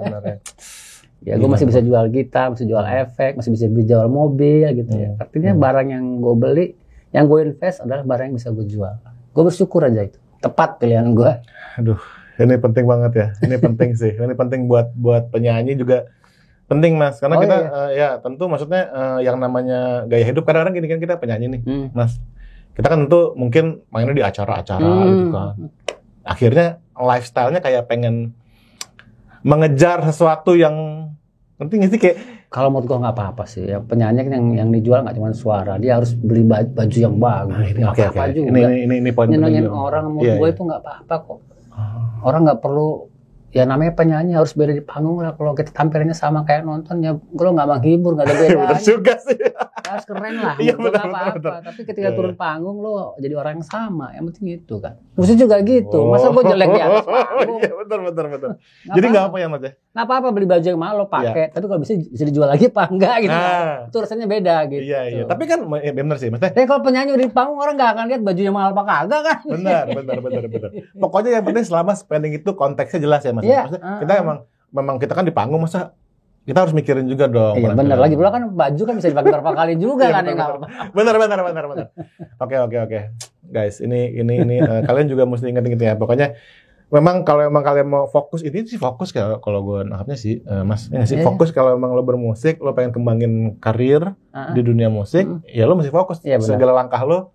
Ya gue masih bisa jual gitar, masih jual efek, masih bisa jual mobil gitu ya. Artinya barang yang gue beli, yang gue invest adalah barang yang bisa gue jual. Gue bersyukur aja itu. Tepat pilihan gue. Aduh, ini penting banget ya. Ini penting sih. Ini penting buat penyanyi juga. Penting Mas, karena kita ya tentu maksudnya yang namanya gaya hidup, kadang-kadang gini kan kita penyanyi nih Mas, kita kan tentu mungkin mainnya di acara-acara gitu kan, akhirnya lifestyle-nya kayak pengen mengejar sesuatu yang penting sih, kayak kalau menurut gue nggak apa-apa sih ya, penyanyi yang dijual nggak cuma suara, dia harus beli baju yang bagus. Ini poin nyenengin orang, menurut gue itu nggak apa-apa kok. Orang nggak perlu. Ya namanya penyanyi harus beda di panggung lah. Kalau kita tampilannya sama kayak nonton, ya kalau nggak menghibur, nggak ada beda. Bener juga sih. Harus keren lah. Iya benar. Apa-apa. Tapi ketika turun panggung lo jadi orang yang sama. Yang penting itu kan. Musik juga gitu. Masa gue jelek di atas panggung? Iya benar. Jadi nggak apa ya Mas ya? Nggak apa-apa beli baju yang mahal lo pakai. Tapi kalau bisa dijual lagi apa enggak gitu. Itu rasanya beda gitu. Iya. Tapi kan benar sih Mas. Tapi kalau penyanyi di panggung orang nggak akan lihat baju yang mahal apa kagak kan. Benar. Pokoknya yang penting selama spending itu konteksnya jelas ya Mas. Iya. Kita memang kita kan di panggung, masa kita harus mikirin juga dong. Iya benar, lagi pula kan baju kan bisa dipakai berapa kali juga kan. Benar. Oke. Guys, ini kalian juga mesti ingat-ingat ya. Pokoknya memang kalau kalian mau fokus, ini sih fokus kalau gue nangkapnya sih Mas. Ya sih fokus kalau memang lo bermusik, lo pengen kembangin karir di dunia musik, ya lo mesti fokus. Segala langkah lo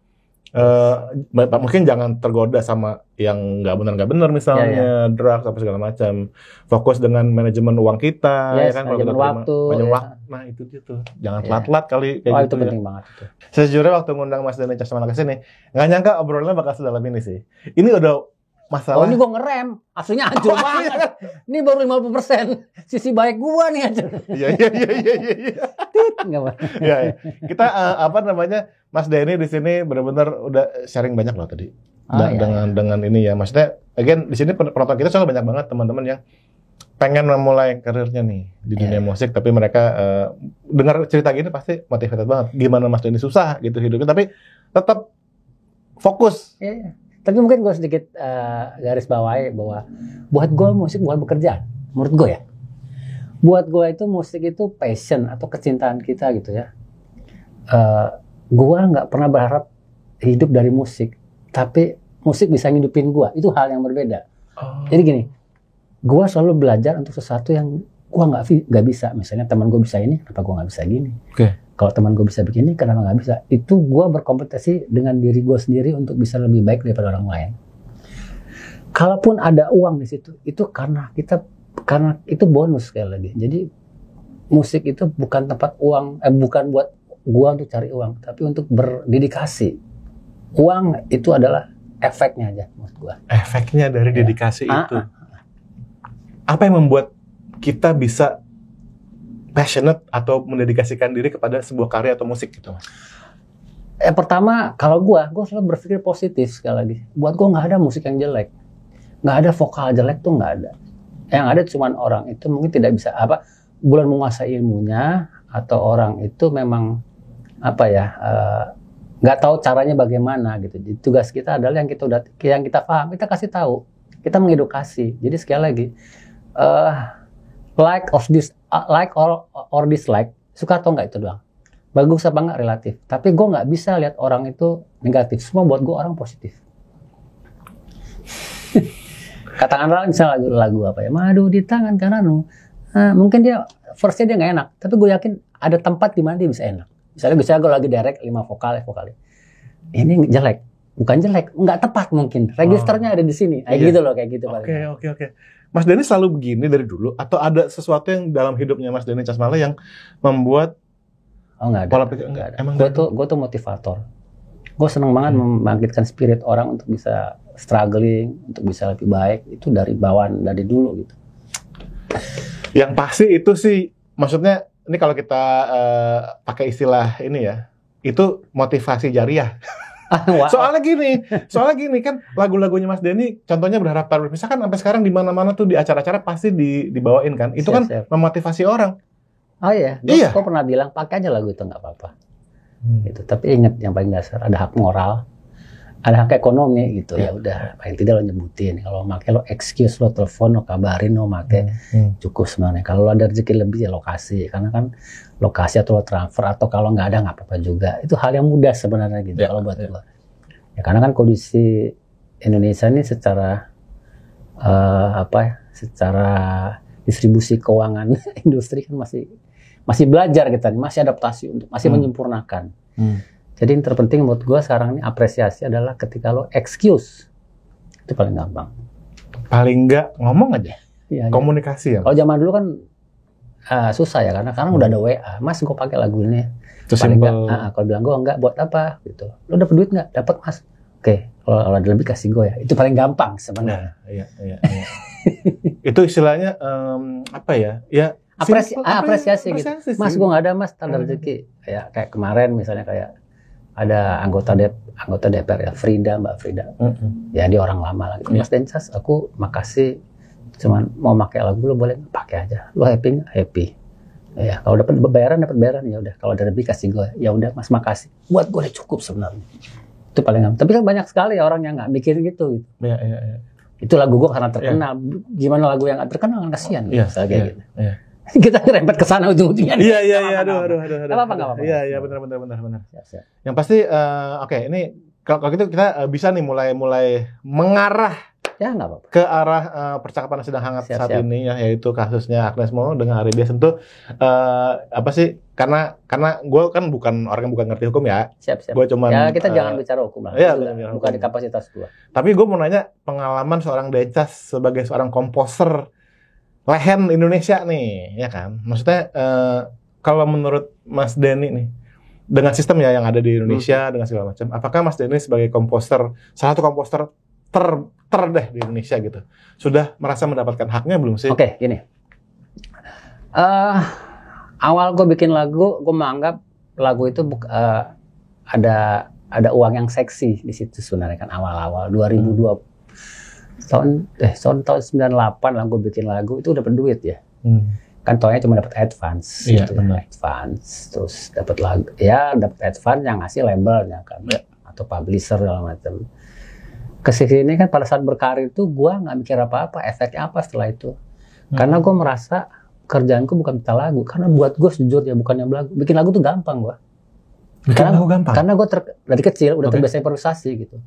Mungkin jangan tergoda sama yang nggak benar misalnya drugs apa segala macam. Fokus dengan manajemen uang kita, ya kan? Manajemen waktu. Nah itu tuh, jangan telat-telat kali kayak gitu. Itu penting banget itu. Sejujurnya waktu ngundang Mas Denny Caksamala ke sini, nggak nyangka obrolannya bakal sedalam ini sih. Ini udah masalah. Ini gua ngerem, aslinya hancur banget. Ini baru 50%. Sisi baik gua nih hancur. Iya. Enggak apa. Ya. Kita Mas Denny di sini benar-benar udah sharing banyak loh tadi. Dengan ini ya. Maksudnya again di sini penonton kita soalnya banyak banget teman-teman yang pengen memulai karirnya nih di dunia musik, tapi mereka dengar cerita gini pasti motivated banget. Gimana Mas Denny susah gitu hidupnya, tapi tetap fokus. Iya. Tapi mungkin gue sedikit garis bawahi bahwa buat gue musik bukan pekerjaan. Menurut gue ya. Buat gue itu musik itu passion atau kecintaan kita gitu ya. Gue nggak pernah berharap hidup dari musik. Tapi musik bisa ngidupin gue. Itu hal yang berbeda. Jadi gini. Gue selalu belajar untuk sesuatu yang gue nggak bisa. Misalnya teman gue bisa ini, kenapa gue nggak bisa gini? Kalau teman gue bisa begini, kenapa nggak bisa? Itu gue berkompetisi dengan diri gue sendiri untuk bisa lebih baik daripada orang lain. Kalaupun ada uang di situ, itu karena itu bonus sekali lagi. Jadi musik itu bukan tempat uang, bukan buat gue untuk cari uang, tapi untuk berdedikasi. Uang itu adalah efeknya aja, menurut gue. Efeknya dari dedikasi itu. Apa yang membuat kita bisa passionate atau mendedikasikan diri kepada sebuah karya atau musik gitu? Yang pertama, kalau gue selalu berpikir positif sekali lagi. Buat gue nggak ada musik yang jelek, nggak ada vokal jelek tuh nggak ada. Yang ada cuma orang itu mungkin tidak bisa bukan menguasai ilmunya, atau orang itu memang nggak tahu caranya bagaimana gitu. Jadi tugas kita adalah yang kita paham, kita kasih tahu, kita mengedukasi. Jadi sekali lagi, like or dislike, suka atau enggak itu doang. Bagus apa enggak relatif. Tapi gue nggak bisa lihat orang itu negatif. Semua buat gue orang positif. Katakanlah misalnya lagu apa ya, madu di tangan kananmu. Mungkin dia verse-nya dia nggak enak, tapi gue yakin ada tempat di mana dia bisa enak. Misalnya gue lagi direct 5 vokal. Ini jelek. Bukan jelek, nggak tepat mungkin. Registernya ada di sini. Gitu loh, kayak gitu. Oke. Mas Denny selalu begini dari dulu, atau ada sesuatu yang dalam hidupnya Mas Denny Caksamala yang membuat nggak ada. Emang gue tuh motivator. Gue seneng banget membangkitkan spirit orang untuk bisa struggling, untuk bisa lebih baik. Itu dari bawaan, dari dulu gitu. Yang pasti itu sih, maksudnya ini kalau kita pakai istilah ini ya, itu motivasi jariah. Wow. Soalnya gini kan lagu-lagunya Mas Denny contohnya berharap taruh misalkan sampai sekarang di mana-mana tuh di acara-acara pasti dibawain kan. Itu kan memotivasi orang. Oh iya. Gue pernah bilang pakai aja lagu itu nggak apa-apa. Gitu. Tapi ingat yang paling dasar ada hak moral, ada hak ekonomi gitu. Ya udah paling tidak lo nyebutin. Kalau make lo excuse, lo telepon, lo kabarin, lo make cukup sebenarnya. Kalau lo ada rezeki lebih ya lokasi, karena kan lokasi atau lo transfer, atau kalau nggak ada nggak apa-apa juga. Itu hal yang mudah sebenarnya gitu kalau buat gue. Ya karena kan kondisi Indonesia ini secara secara distribusi keuangan industri kan masih belajar kita nih, masih adaptasi untuk masih menyempurnakan. Jadi yang terpenting buat gue sekarang ini apresiasi adalah ketika lo excuse, itu paling gampang. Paling nggak ngomong aja, komunikasi ya. Kalau zaman dulu kan susah ya, karena sekarang udah ada WA. Mas, gue pakai lagu ini. Terus paling nggak, kalau bilang gue enggak, buat apa gitu. Lo dapet duit nggak? Dapat Mas. Oke, kalau ada lebih kasih gue ya. Itu paling gampang sebenarnya. Iya. Itu istilahnya Ya apresiasi gitu. Mas, gue nggak ada Mas, tanda rezeki. Kayak kemarin misalnya kayak ada anggota DPR ya, Mbak Frida. Ya dia orang lama lagi. Mas Dencas, aku makasih. Cuman mau pakai lagu lo boleh pakai aja. Lo happy nggak? Happy. Ya kalau dapat bayaran ya udah. Kalau ada lebih kasih gue. Ya udah Mas, makasih. Buat gue udah cukup sebenarnya. Itu paling gampang. Tapi kan banyak sekali orang yang nggak mikirin gitu. Iya. Itu lagu gue karena terkenal. Gimana lagu yang nggak terkenal kan kasihan. Iya. Gitu. Kita rempet ke sana ujung-ujungnya. Iya. Aduh. Nggak apa-apa. Iya, benar. Yang pasti, ini kalau gitu kita bisa nih mulai mengarah Ya nggak apa-apa. ke arah percakapan yang sedang hangat saat ini ya, yaitu kasusnya Agnes Mo dengan Aribia Sentuh. Apa sih? Karena gue kan bukan orang yang bukan ngerti hukum ya. Siap. Gue cuman Ya kita jangan bicara hukum lah. Iya, bukan di kapasitas gue. Tapi gue mau nanya pengalaman seorang Dencas sebagai seorang komposer lehen Indonesia nih, ya kan? Maksudnya kalau menurut Mas Denny nih, dengan sistem ya yang ada di Indonesia dengan segala macam, apakah Mas Denny sebagai komposer, salah satu komposer ter deh di Indonesia gitu, sudah merasa mendapatkan haknya belum sih? Oke, gini. Awal gue bikin lagu, gue menganggap lagu itu ada uang yang seksi di situ sebenarnya kan awal-awal 2020 tahun 98 lah gue bikin lagu itu dapat duit ya. Kan tohnya cuma dapat advance, iya, gitu ya. Advance, terus dapat lagu, ya dapat advance yang ngasih labelnya kan, atau publisher segala macam. Kesini kan pada saat berkarir itu gue nggak mikir apa-apa, efeknya apa setelah itu. Karena gue merasa kerjaanku bukan minta lagu, karena buat gue sejujurnya bukannya lagu, bikin lagu tuh gampang gue. Karena gue dari kecil udah terbiasa improvisasi gitu.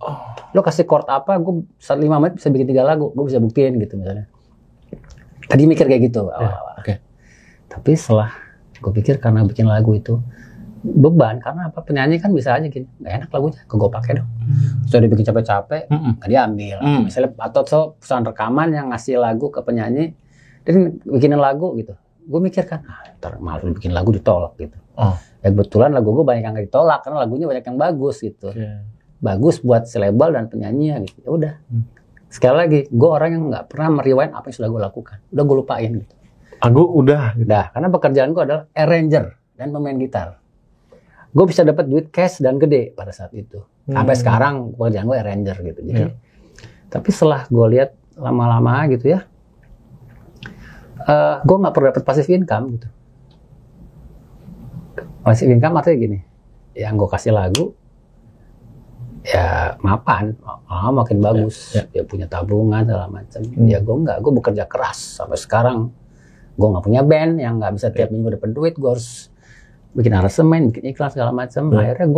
Lo kasih chord apa, gue 5 menit bisa bikin 3 lagu, gue bisa buktiin gitu misalnya. Tadi mikir kayak gitu awal-awal. Tapi setelah gue pikir karena bikin lagu itu beban, karena apa, penyanyi kan bisa aja gini, nggak enak lagunya, gue pakai dong. Sudah dibikin capek-capek, nggak diambil. Misalnya atau perusahaan rekaman yang ngasih lagu ke penyanyi, jadi bikinin lagu gitu. Gue mikir kan, ntar malu bikin lagu ditolak gitu. Ya kebetulan lagu gue banyak yang nggak ditolak karena lagunya banyak yang bagus gitu. Bagus buat si label dan penyanyi gitu. Ya udah. Sekali lagi, gue orang yang nggak pernah merewind apa yang sudah gue lakukan. Udah gue lupain gitu. Udah. Karena pekerjaan gue adalah arranger dan pemain gitar. Gue bisa dapat duit cash dan gede pada saat itu. Sampai sekarang pekerjaan gue arranger gitu. Jadi, tapi setelah gue lihat lama-lama gitu ya, gue nggak perlu dapat passive income gitu. Passive income artinya gini, yang gue kasih lagu, ya mapan, makin bagus. Dia punya tabungan segala macam. Ya gue nggak, gue bekerja keras sampai sekarang. Gue nggak punya band yang nggak bisa tiap minggu dapat duit. Gue harus bikin aransemen, bikin iklan segala macam. Akhirnya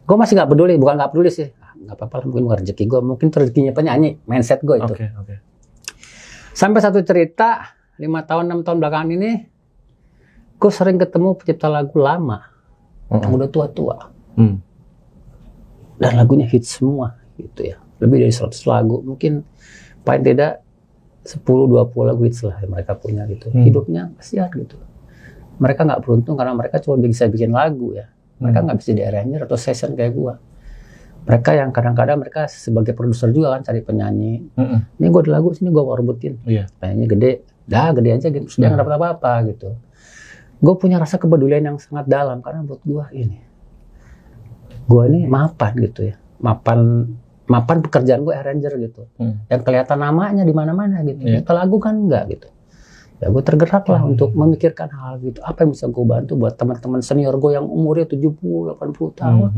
gue masih nggak peduli, bukan nggak peduli sih. Nggak apa-apa lah, mungkin rezeki gue, mungkin rezekinya penyanyi, mindset gue itu. Sampai satu cerita 5 tahun 6 tahun belakangan ini, gue sering ketemu pencipta lagu lama yang udah tua-tua. Dan lagunya hits semua gitu ya. Lebih dari 100 lagu, mungkin paling tidak 10-20 lagu hits lah yang mereka punya gitu. Hidupnya kasihan gitu. Mereka nggak beruntung karena mereka cuma bisa bikin lagu ya. Mereka nggak bisa di arranger atau session kayak gua. Mereka yang kadang-kadang mereka sebagai produser juga kan cari penyanyi. Ini gua ada lagu sini, gua mau rebutin. Penyanyi gede, gede aja gitu. Sudah nggak dapat apa-apa gitu. Gue punya rasa kepedulian yang sangat dalam karena buat gue ini mapan gitu ya. Mapan pekerjaan gue arranger gitu. Yang kelihatan namanya di mana-mana gitu. Kita lagu kan enggak gitu. Ya gue tergerak lah untuk memikirkan hal gitu. Apa yang bisa gue bantu buat teman-teman senior gue yang umurnya 70-80 tahun.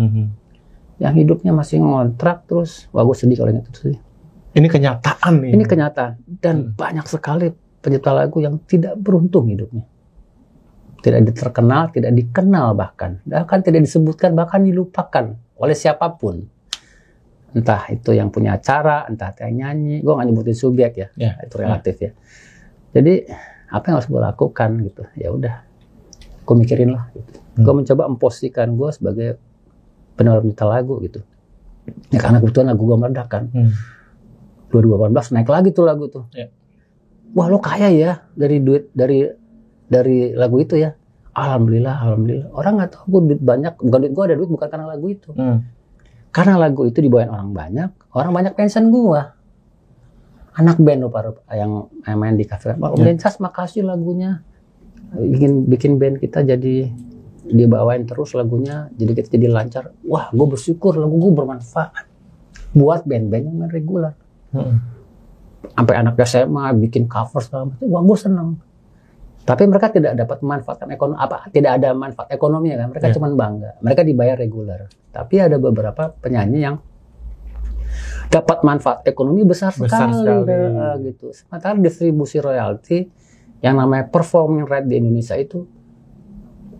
Yang hidupnya masih ngontrak terus. Wah gue sedih kalau itu sih. Ini kenyataan nih. Ini kenyataan. Dan banyak sekali pencipta lagu yang tidak beruntung hidupnya. Tidak terkenal, tidak dikenal bahkan tidak disebutkan, bahkan dilupakan oleh siapapun. Entah itu yang punya acara, entah itu yang nyanyi. Gue nggak nyebutin subjek ya, itu relatif ya. Jadi apa yang harus gue lakukan gitu? Ya udah, gue mikirin lah. Gitu. Gue mencoba memposisikan gue sebagai pencipta lagu gitu. Ya karena kebetulan lagu gue meledak kan. 2018 naik lagi tuh lagu tuh. Wah lo kaya ya dari duit dari lagu itu ya. Alhamdulillah. Orang nggak tahu gue duit banyak, bukan duit gue ada duit bukan karena lagu itu. Karena lagu itu dibawain orang banyak pensiun gue. Anak band lupa yang main di kafe. Om Dencas makasih lagunya. Bikin band kita jadi dibawain terus lagunya, jadi kita jadi lancar. Wah, gue bersyukur lagu gue bermanfaat buat band-band yang main regular. Sampai anak SMA bikin cover segala macam, wah gue seneng. Tapi mereka tidak dapat manfaat ekonomi, tidak ada manfaat ekonomi kan, mereka cuma bangga. Mereka dibayar reguler. Tapi ada beberapa penyanyi yang dapat manfaat ekonomi besar sekali. Gitu. Sementara distribusi royalti yang namanya performing right di Indonesia itu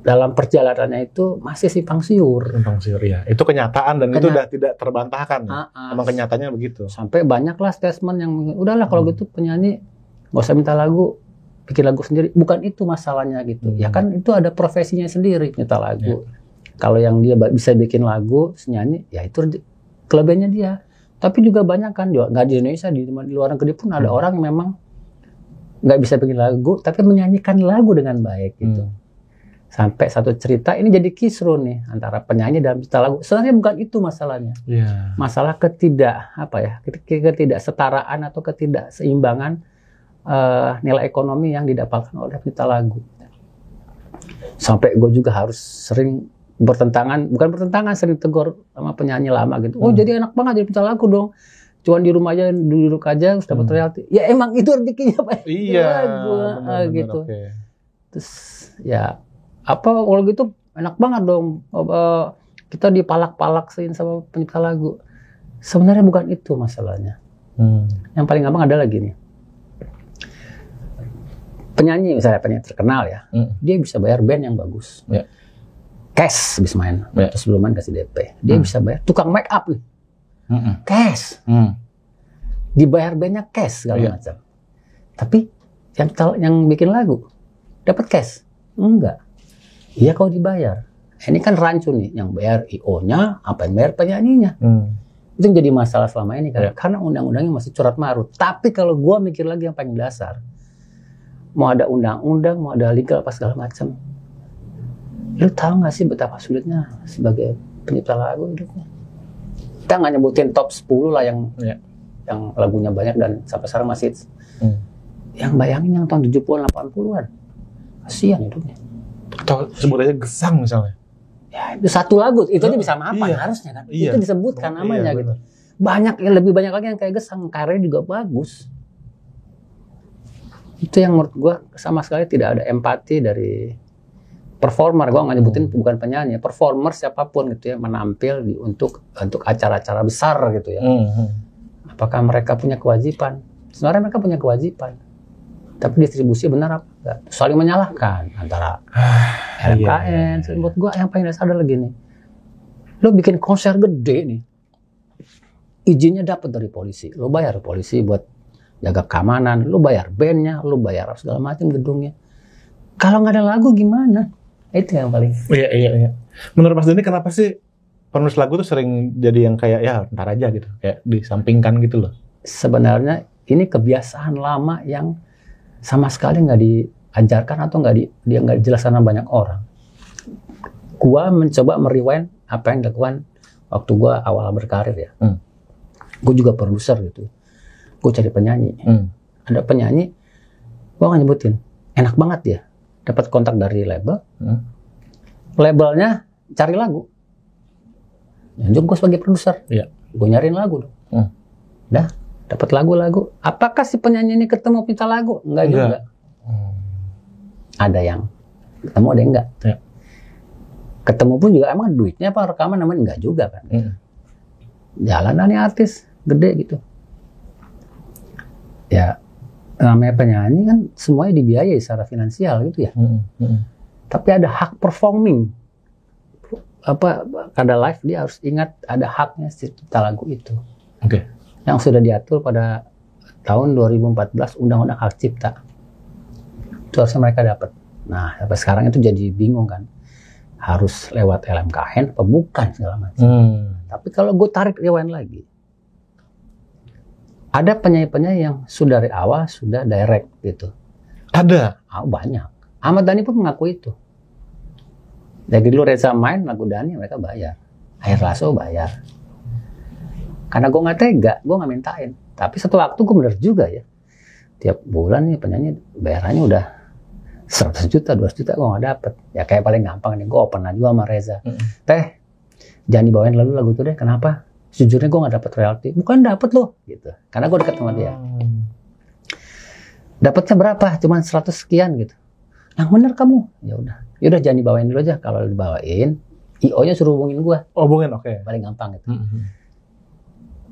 dalam perjalanannya itu masih simpang siur. Simpang siur ya. Itu kenyataan dan itu udah tidak terbantahkan. Emang kenyataannya begitu. Sampai banyaklah statement yang udahlah kalau gitu penyanyi nggak usah minta lagu, bikin lagu sendiri. Bukan itu masalahnya gitu. Ya kan itu ada profesinya sendiri minta lagu. Kalau yang dia bisa bikin lagu, nyanyi, ya itu kelebihannya dia. Tapi juga banyak kan, nggak di Indonesia, di luar negeri pun ada orang yang memang nggak bisa bikin lagu, tapi menyanyikan lagu dengan baik gitu. Sampai satu cerita, ini jadi kisruh nih antara penyanyi dan pencipta lagu. Sebenarnya bukan itu masalahnya. Masalah ketidaksetaraan atau ketidakseimbangan nilai ekonomi yang didapatkan oleh pencipta lagu. Sampai gue juga harus sering sering tegur sama penyanyi lama gitu. Oh jadi enak banget jadi pencipta lagu dong. Cuman di rumah aja, duduk aja, harus dapat royalti. Ya emang itu rezekinya Pak. Iya. Gitu. Terus ya apa kalau gitu enak banget dong. Kita dipalak-palaksin sama pencipta lagu. Sebenarnya bukan itu masalahnya. Yang paling gampang adalah gini. Penyanyi misalnya penyanyi terkenal ya, dia bisa bayar band yang bagus. Cash habis main, terus belum main kasih DP. Dia bisa bayar tukang make up nih. Cash. Dibayar bandnya cash segala macam. Tapi yang bikin lagu dapat cash? Enggak. Iya kalau dibayar. Ini kan rancu nih, yang bayar IO-nya, apa yang bayar penyanyinya. Itu yang jadi masalah selama ini kan. Karena undang-undangnya masih curat marut. Tapi kalau gua mikir lagi yang paling dasar, mau ada undang-undang, mau ada legal apa segala macam. Lu tahu nggak sih betapa sulitnya sebagai pencipta lagu hidupnya? Kita nggak nyebutin top 10 lah yang lagunya banyak dan sampai sekarang masih yang bayangin yang tahun 70-an 80-an. Kasihan hidupnya. Atau sebut aja Gesang misalnya. Ya, itu satu lagu, itu aja bisa mapan harusnya kan. Itu disebutkan namanya gitu. Banyak yang lebih banyak lagi yang kayak Gesang, karyanya juga bagus. Itu yang menurut gua sama sekali tidak ada empati dari performer. Gue nggak nyebutin bukan penyanyi, performer siapapun gitu ya, menampil untuk acara-acara besar gitu ya. Apakah mereka punya kewajiban? Sebenarnya mereka punya kewajiban, tapi distribusi benar apa enggak? Saling menyalahkan antara LMKN. Buat gue yang paling dasar adalah gini, lo bikin konser gede nih, izinnya dapat dari polisi, lo bayar polisi buat jaga keamanan, lo bayar bandnya, lo bayar segala macam gedungnya. Kalau nggak ada lagu gimana? Itu yang paling. Iya. Menurut Mas Doni kenapa sih penulis lagu tuh sering jadi yang kayak ya ntar aja gitu, kayak disampingkan gitu loh? Sebenarnya ini kebiasaan lama yang sama sekali nggak diajarkan atau nggak dijelaskan sama banyak orang. Gua mencoba merewind apa yang dilakukan waktu gua awal berkarir ya. Gua juga produser gitu. Gua cari penyanyi. Ada penyanyi, gua nggak nyebutin. Enak banget dia. Dapat kontak dari label, labelnya cari lagu, Yang gue sebagai produser, gue nyariin lagu dong, dah dapat lagu-lagu. Apakah si penyanyi ini ketemu pencipta lagu? Enggak juga. Ada yang ketemu, ada yang enggak. Ketemu pun juga emang duitnya apa rekaman namanya enggak juga kan. Jalanan nih artis gede gitu. Ya namanya penyanyi kan semuanya dibiayai secara finansial gitu ya. Tapi ada hak performing. Apa kada live dia harus ingat ada haknya si pencipta lagu itu. Yang sudah diatur pada tahun 2014 Undang-Undang Hak Cipta. Itu harusnya mereka dapat. Nah, sampai sekarang itu jadi bingung kan. Harus lewat LMKN apa bukan segala macam. Tapi kalau gue tarik rewind lagi, ada penyanyi-penyanyi yang sudah dari awal sudah direct gitu. Ada? Banyak. Ahmad Dhani pun mengaku itu. Dari dulu Reza main lagu Dhani mereka bayar. Akhir Lasso bayar. Karena gue nggak tega, gue nggak mintain. Tapi satu waktu gue bener juga ya. Tiap bulan nih penyanyi bayarannya udah 100 juta, 200 juta gue nggak dapet. Ya kayak paling gampang nih, gue open aja sama Reza. Teh, jangan dibawain lalu lagu itu deh. Kenapa? Sejujurnya gue nggak dapet royalti. Bukan dapet loh, gitu. Karena gue deket sama dia. Dapatnya berapa? Cuman 100 sekian gitu. Yang bener kamu? Ya udah jangan dibawain dulu aja. Kalau dibawain, IO-nya suruh hubungin gue. Oh, hubungin, oke. Paling gampang gitu.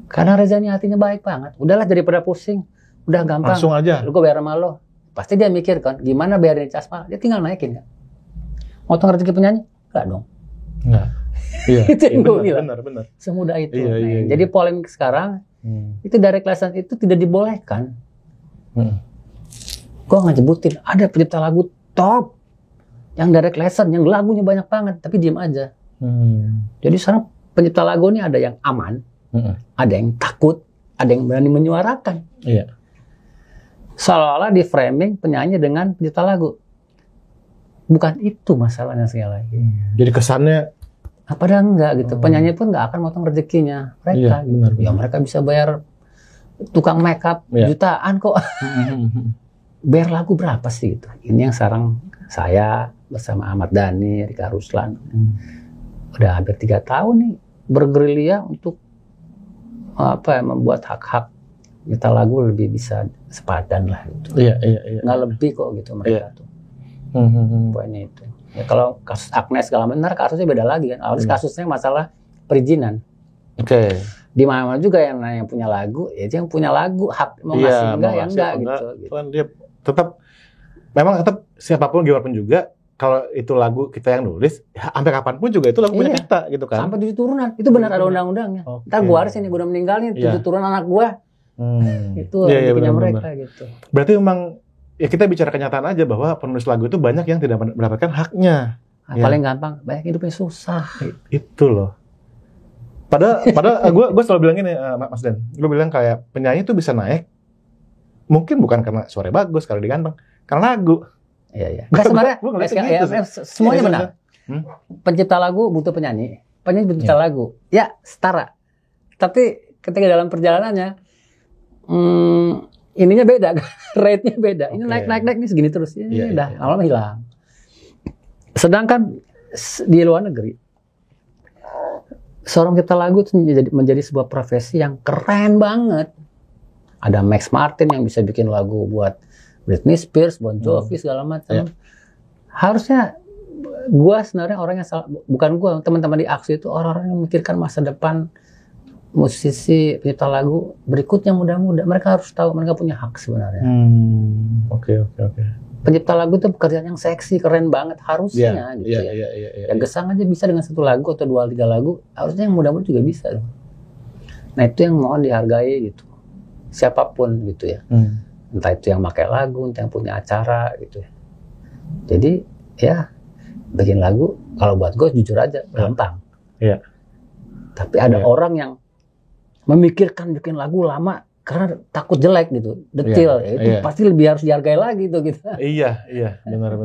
Karena Reza ini hatinya baik banget. Udahlah daripada pusing, udah gampang. Langsung aja. Lu gue bayar sama lo. Pasti dia mikir kan, gimana bayarin Casma? Dia tinggal naikin kan. Motong rezeki penyanyi? Enggak dong. Enggak. Iya. Itu yang gue bilang. Benar. Semudah itu. Iya. Jadi polemik sekarang itu direct license itu tidak dibolehkan. Gue nggak nyebutin ada pencipta lagu top yang direct license, yang lagunya banyak banget, tapi diem aja. Jadi sekarang pencipta lagu ini ada yang aman, ada yang takut, ada yang berani menyuarakan. Iya. Seolah-olah di framing penyanyi dengan pencipta lagu. Bukan itu masalahnya sekali lagi. Jadi kesannya Padahal enggak gitu. Penyanyi pun nggak akan motong rezekinya mereka. Iya, benar. Ya mereka bisa bayar tukang makeup jutaan kok. Bayar lagu berapa sih gitu. Ini yang sekarang saya bersama Ahmad Dhani, Rika Ruslan udah hampir 3 tahun nih bergerilya untuk membuat hak-hak kita lagu lebih bisa sepadan lah gitu. Iya. Nggak lebih kok gitu mereka tuh. Poinnya itu. Ya, kalau kasus Agnes segala macam, kasusnya beda lagi kan. Awalnya kasusnya masalah perizinan. Oke. Di mana juga yang punya lagu, ya yang punya lagu hak mau ngasih enggak ya enggak gitu. Kan dia memang tetap siapapun gimana pun juga kalau itu lagu kita yang nulis, ya sampai kapanpun juga itu lagu punya kita gitu kan. Sampai 7 turunan. Itu benar ada undang-undangnya. Ntar gua harus ini gua udah meninggal nih 7 turunan anak gua. Itu punya mereka gitu. Berarti memang ya kita bicara kenyataan aja bahwa penulis lagu itu banyak yang tidak mendapatkan haknya. Paling gampang, banyak hidupnya susah. Itu loh. Padahal gue selalu bilang gini, Mas Den. Gue bilang kayak penyanyi itu bisa naik, mungkin bukan karena suaranya bagus, kalau diganteng, karena lagu. Iya. Nggak sebenarnya, semuanya benar. Pencipta lagu butuh penyanyi, penyanyi butuh pencipta lagu. Ya, setara. Tapi ketika dalam perjalanannya, ininya beda, rate-nya beda. Ini naik ini segini terus. Ini udah lama-lama hilang. Sedangkan di luar negeri, seorang pencipta lagu itu menjadi sebuah profesi yang keren banget. Ada Max Martin yang bisa bikin lagu buat Britney Spears, Bon Jovi segala macam. Harusnya gua sebenarnya orang yang bukan gua, teman-teman di Aksi itu orang-orang yang memikirkan masa depan musisi pencipta lagu berikutnya muda-muda. Mereka harus tahu mereka punya hak sebenarnya. Oke. Pencipta lagu itu pekerjaan yang seksi, keren banget harusnya gitu ya. Ya Gesang aja bisa dengan 1 lagu atau 2-3 lagu, harusnya yang muda-muda juga bisa. Nah itu yang mohon dihargai gitu. Siapapun gitu ya. Entah itu yang pakai lagu, entah yang punya acara gitu ya. Jadi ya bikin lagu kalau buat gue jujur aja gampang. Iya. Tapi ada orang yang memikirkan bikin lagu lama karena takut jelek gitu, detail itu pasti lebih harus dihargai lagi tuh gitu. Iya, benar.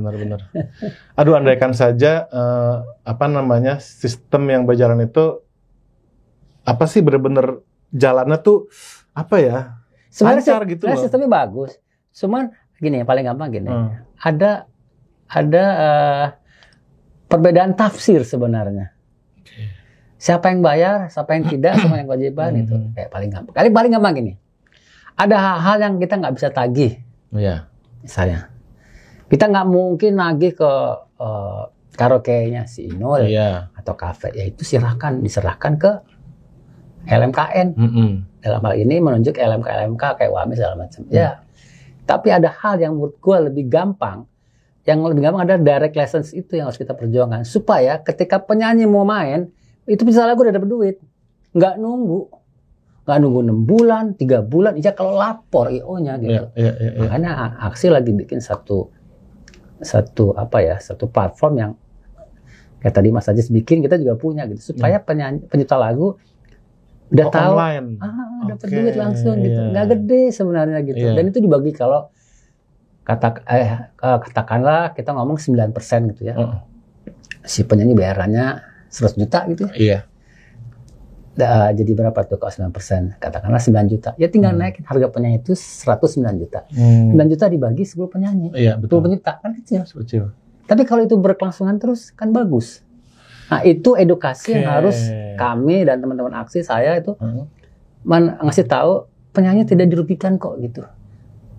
Aduh, andaikan saja sistem yang berjalan itu benar-benar jalannya tuh sebenarnya lancar gitu loh. Sistemnya bagus. Cuman gini, paling gampang gini. Ada perbedaan tafsir sebenarnya. Siapa yang bayar, siapa yang tidak, siapa yang kewajiban itu kayak paling gampang. Paling gampang gini. Ada hal-hal yang kita nggak bisa tagih. Iya. Misalnya, kita nggak mungkin nagih ke karaoke-nya si Inul atau kafe. Ya itu diserahkan ke LMKN. Dalam hal ini menunjuk LMK kayak WAMI segala macam. Ya. Tapi ada hal yang menurut gue lebih gampang. Yang lebih gampang adalah direct license itu yang harus kita perjuangkan supaya ketika penyanyi mau main itu bisa lagu udah dapat duit, nggak nunggu 6 bulan, 3 bulan, ya kalau lapor IO-nya gitu. Makanya Aksi lagi bikin satu platform yang kayak tadi Mas Ajis bikin, kita juga punya gitu, supaya pencipta lagu udah tahu dapat duit langsung gitu, nggak gede sebenarnya gitu. Dan itu dibagi kalau katakanlah kita ngomong 9% gitu ya, si penyanyi bayarannya 100 juta gitu ya. Jadi berapa tuh kalau 9%? Katakanlah 9 juta. Ya tinggal naikin harga penyanyi itu 109 juta. 9 juta dibagi 10 penyanyi. 10 pencipta kan kecil. Tapi kalau itu berkelangsungan terus kan bagus. Nah itu edukasi yang harus kami dan teman-teman Aksi saya itu ngasih tahu penyanyi tidak dirugikan kok gitu.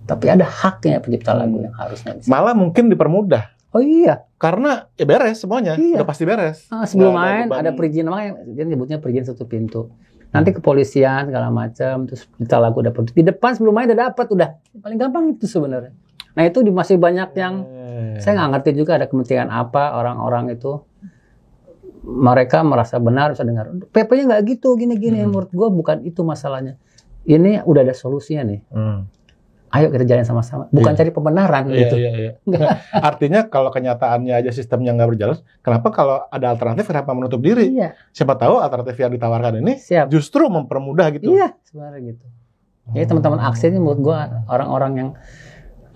Tapi ada haknya pencipta lagu yang harusnya bisa. Malah mungkin dipermudah. Oh iya. Karena ya beres semuanya, udah pasti beres. Sebelum main ada perizinan, makanya dia nyebutnya perizinan 1 pintu. Nanti kepolisian segala macam, terus pencipta lagu dapat di depan sebelum main udah dapat udah. Paling gampang itu sebenarnya. Nah itu masih banyak yang saya nggak ngerti juga ada kepentingan apa orang-orang itu. Mereka merasa benar bisa dengar. PP-nya nggak gitu, gini-gini. Menurut gue bukan itu masalahnya. Ini udah ada solusinya nih. Ayo kita jalanin sama-sama. Bukan cari pembenaran gitu. Artinya kalau kenyataannya aja sistemnya nggak berjalan, kenapa kalau ada alternatif kenapa menutup diri? Iya. Siapa tahu alternatif yang ditawarkan ini justru mempermudah gitu. Iya, sebenarnya gitu. Jadi teman-teman aksi ini menurut gue orang-orang yang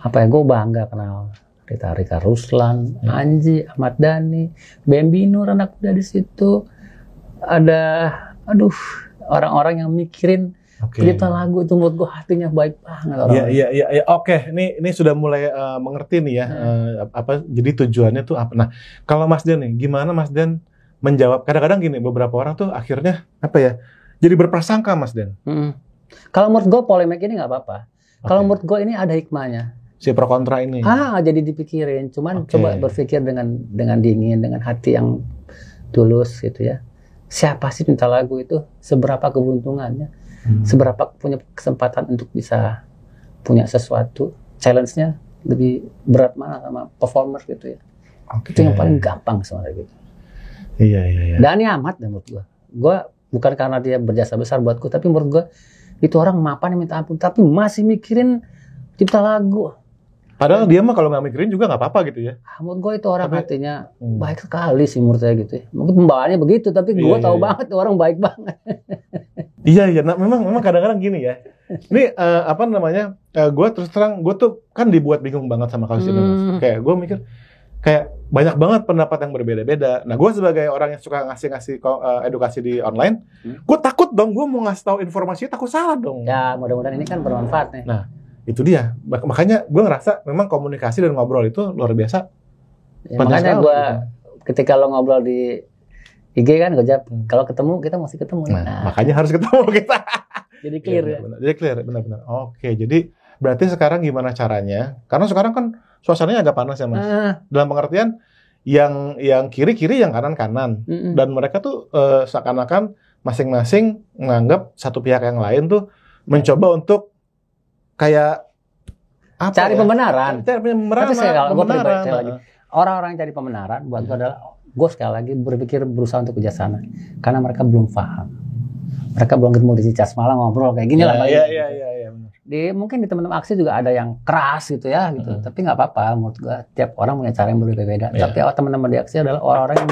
apa ya, gue bangga kenal. Rika Ruslan, Anji, Ahmad Dhani, Bambi Nur anak muda di situ. Ada, orang-orang yang mikirin pencipta lagu itu menurut gue hatinya baik banget. Iya. Oke, ini sudah mulai mengerti nih ya. Jadi tujuannya tuh apa? Nah, kalau Mas Den nih, gimana Mas Den menjawab? Kadang-kadang gini, beberapa orang tuh akhirnya jadi berprasangka Mas Den. Kalau menurut gue polemik ini nggak apa-apa. Kalau menurut gue ini ada hikmahnya. Si pro kontra ini. Jadi dipikirin. Cuman coba berpikir dengan dingin, dengan hati yang tulus gitu ya. Siapa sih pencipta lagu itu? Seberapa keberuntungannya? Seberapa punya kesempatan untuk bisa punya sesuatu? Challenge-nya lebih berat mana sama performer gitu ya. Itu yang paling gampang sebenarnya gitu. Iya. Dhani Ahmad menurut gue. Gue bukan karena dia berjasa besar buatku, tapi menurut gue itu orang mapan yang minta ampun, tapi masih mikirin cipta lagu. Padahal dia mah kalau nggak mikirin juga nggak apa-apa gitu ya. Menurut gue itu orang hatinya baik sekali sih menurut saya gitu ya. Mungkin pembawaannya begitu, tapi gue tahu banget orang baik banget. Iya. Nah, memang kadang-kadang gini ya. Ini gue terus terang, gue tuh kan dibuat bingung banget sama kasus ini. Mas. Kayak gue mikir, kayak banyak banget pendapat yang berbeda-beda. Nah, gue sebagai orang yang suka ngasih edukasi di online, gue takut dong, gue mau ngasih tahu informasinya takut salah dong. Ya, mudah-mudahan ini kan bermanfaat nih. Nah, itu dia. Makanya gue ngerasa memang komunikasi dan ngobrol itu luar biasa. Ya, makanya gue ketika lo ngobrol di IG kan gue jawab, kalau ketemu kita mesti ketemu. Nah, makanya harus ketemu kita. Jadi clear ya. Jadi clear, benar-benar. Oke, jadi berarti sekarang gimana caranya? Karena sekarang kan suasananya agak panas ya Mas. Dalam pengertian yang kiri-kiri, yang kanan-kanan. Dan mereka tuh seakan-akan masing-masing menganggap satu pihak yang lain tuh mencoba untuk kayak cari pembenaran. Tapi sekali lagi, orang-orang yang cari pembenaran buat gue adalah, gue sekali lagi berusaha untuk kerja sana karena mereka belum paham. Mereka belum ketemu di Cicas malah ngobrol kayak gini lah. Iya. Mungkin di teman-teman aksi juga ada yang keras gitu ya gitu. Tapi nggak apa-apa, menurut gue tiap orang punya cara yang berbeda-beda. Tapi teman-teman di aksi adalah orang-orang yang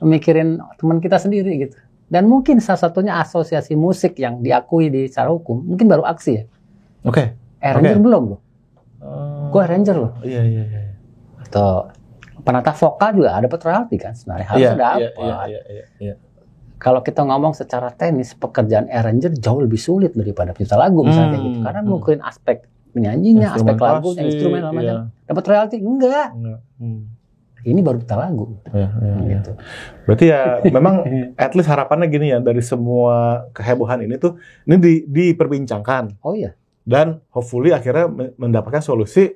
mikirin teman kita sendiri gitu. Dan mungkin salah satunya asosiasi musik yang diakui di secara hukum mungkin baru aksi ya. Ranger belum loh. Gue Ranger loh. Iya. Atau penata vokal juga ada royalti kan sebenarnya harus dapat. Iya. Kalau kita ngomong secara teknis, pekerjaan arranger jauh lebih sulit daripada pencipta lagu misalnya gitu. Karena ngukurin aspek penyanyinya, aspek lagunya, instrumen namanya. Dapat royalti enggak. Ini baru pencipta lagu. Gitu. Berarti ya memang at least harapannya gini ya, dari semua kehebohan ini tuh ini diperbincangkan. Oh iya. Dan hopefully akhirnya mendapatkan solusi.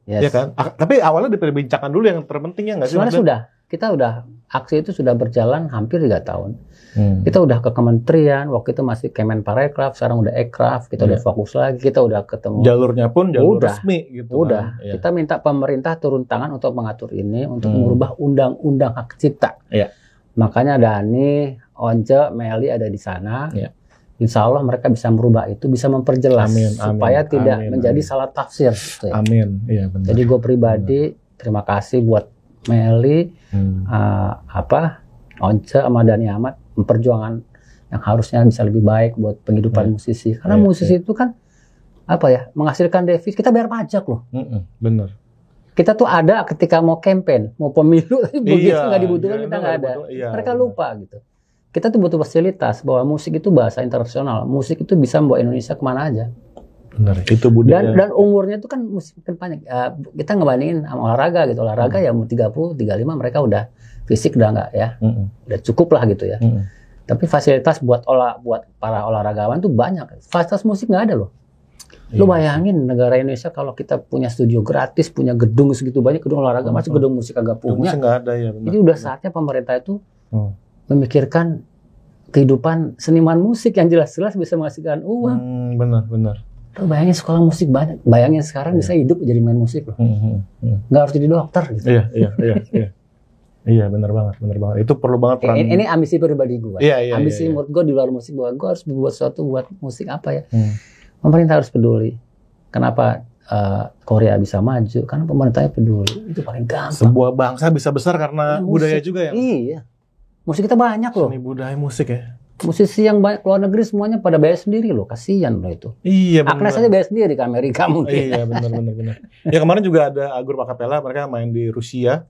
Ya kan? Tapi awalnya diperbincangkan dulu yang terpenting ya nggak sih? Sebenarnya kita aksi itu sudah berjalan hampir 3 tahun. Kita udah ke kementerian, waktu itu masih Kemenparekraf, sekarang udah Ekraf, kita udah fokus lagi, kita udah ketemu. Jalurnya pun jalur resmi gitu. Udah. Kan? Kita minta pemerintah turun tangan untuk mengatur ini, untuk mengubah undang-undang hak cipta. Makanya Dhani, Once, Meli ada di sana. Insya Allah mereka bisa merubah itu, bisa memperjelas supaya tidak menjadi salah tafsir. Gitu ya. Iya, benar. Jadi gue pribadi terima kasih buat Meli, Once sama Dhani Ahmad memperjuangkan yang harusnya bisa lebih baik buat penghidupan musisi. Karena musisi itu kan menghasilkan devisa, kita bayar pajak loh. Benar. Kita tuh ada ketika mau campaign, mau pemilu, begitu nggak dibutuhkan kita nggak ada. Mereka lupa gitu. Kita tuh butuh fasilitas bahwa musik itu bahasa internasional. Musik itu bisa membawa Indonesia kemana aja. Benar, itu budaya. Dan umurnya itu kan musik kan banyak. Kita ngebandingin sama olahraga gitu. Olahraga ya umur 30, 35 mereka udah fisik udah enggak ya. Udah cukup lah gitu ya. Tapi fasilitas buat para olahragawan tuh banyak. Fasilitas musik nggak ada loh. Lu bayangin negara Indonesia kalau kita punya studio gratis, punya gedung segitu banyak, gedung olahraga, masih gedung musik agak punya. Musik nggak ada ya. Benar. Jadi udah saatnya pemerintah itu memikirkan kehidupan seniman musik yang jelas-jelas bisa menghasilkan uang. Benar. Lo bayangin sekolah musik banyak, bayangin sekarang bisa hidup jadi main musik loh. Nggak harus jadi dokter gitu. Iya. Iya, benar banget. Itu perlu banget peran. Ini ambisi pribadi gue. Iya, ambisi menurut gue di luar musik, gue harus berbuat sesuatu buat musik apa ya. Pemerintah harus peduli. Kenapa Korea bisa maju? Karena pemerintahnya peduli. Itu paling gampang. Sebuah bangsa bisa besar karena budaya juga ya. Iya. Musik kita banyak loh. Seni budaya musik ya. Musisi yang banyak luar negeri semuanya pada bayar sendiri loh. Kasian loh itu. Iya benar. Agnes aja bayar sendiri ke Amerika mungkin. Iya benar. Ya kemarin juga ada Agur Acapella, mereka main di Rusia.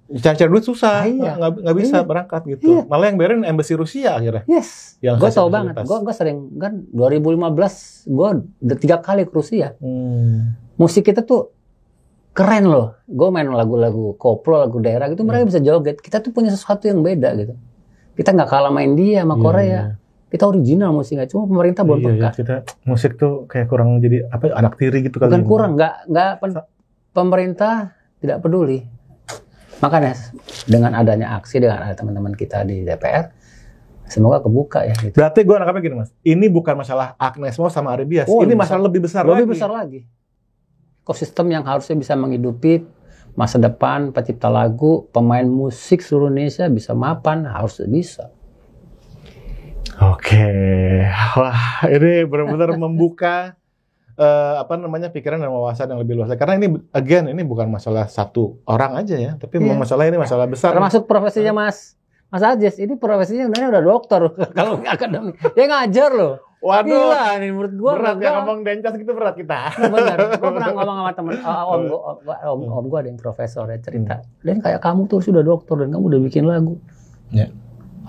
Cari duit susah, nggak bisa berangkat gitu. Iya. Malah yang bayarin embassy Rusia akhirnya. Yes. Gue tau banget. Gue sering kan 2015 gue udah 3 kali ke Rusia. Musik kita tuh keren loh. Gue main lagu-lagu koplo, lagu daerah gitu, mereka bisa joget. Kita tuh punya sesuatu yang beda gitu. Kita nggak kalah main India sama Korea. Kita original musiknya, cuma pemerintah belum peka. Kita musik tuh kayak kurang jadi apa anak tiri gitu kali. Bukan kurang, pemerintah tidak peduli. Makanya dengan adanya aksi, dengan ada teman-teman kita di DPR, semoga kebuka ya. Gitu. Berarti gue nangkapnya gini mas, ini bukan masalah Agnes Mo sama Ari Bias, ini masalah lebih besar lagi. Ekosistem yang harusnya bisa menghidupi masa depan pencipta lagu, pemain musik seluruh Indonesia bisa mapan, harus bisa. Oke, wah ini benar-benar membuka pikiran dan wawasan yang lebih luas. Karena ini bukan masalah satu orang aja ya, tapi memang masalah ini masalah besar. Termasuk profesinya Mas Ajis, ini profesinya sebenarnya udah dokter kalau akademik. Dia ngajar loh. Waduh, gila, ini menurut gua berat ya, ngomong Dencas gitu berat kita. Benar, gua pernah ngomong sama temen om gua ada yang profesor ya cerita. Dan kayak kamu tuh sudah dokter dan kamu udah bikin lagu. Ya.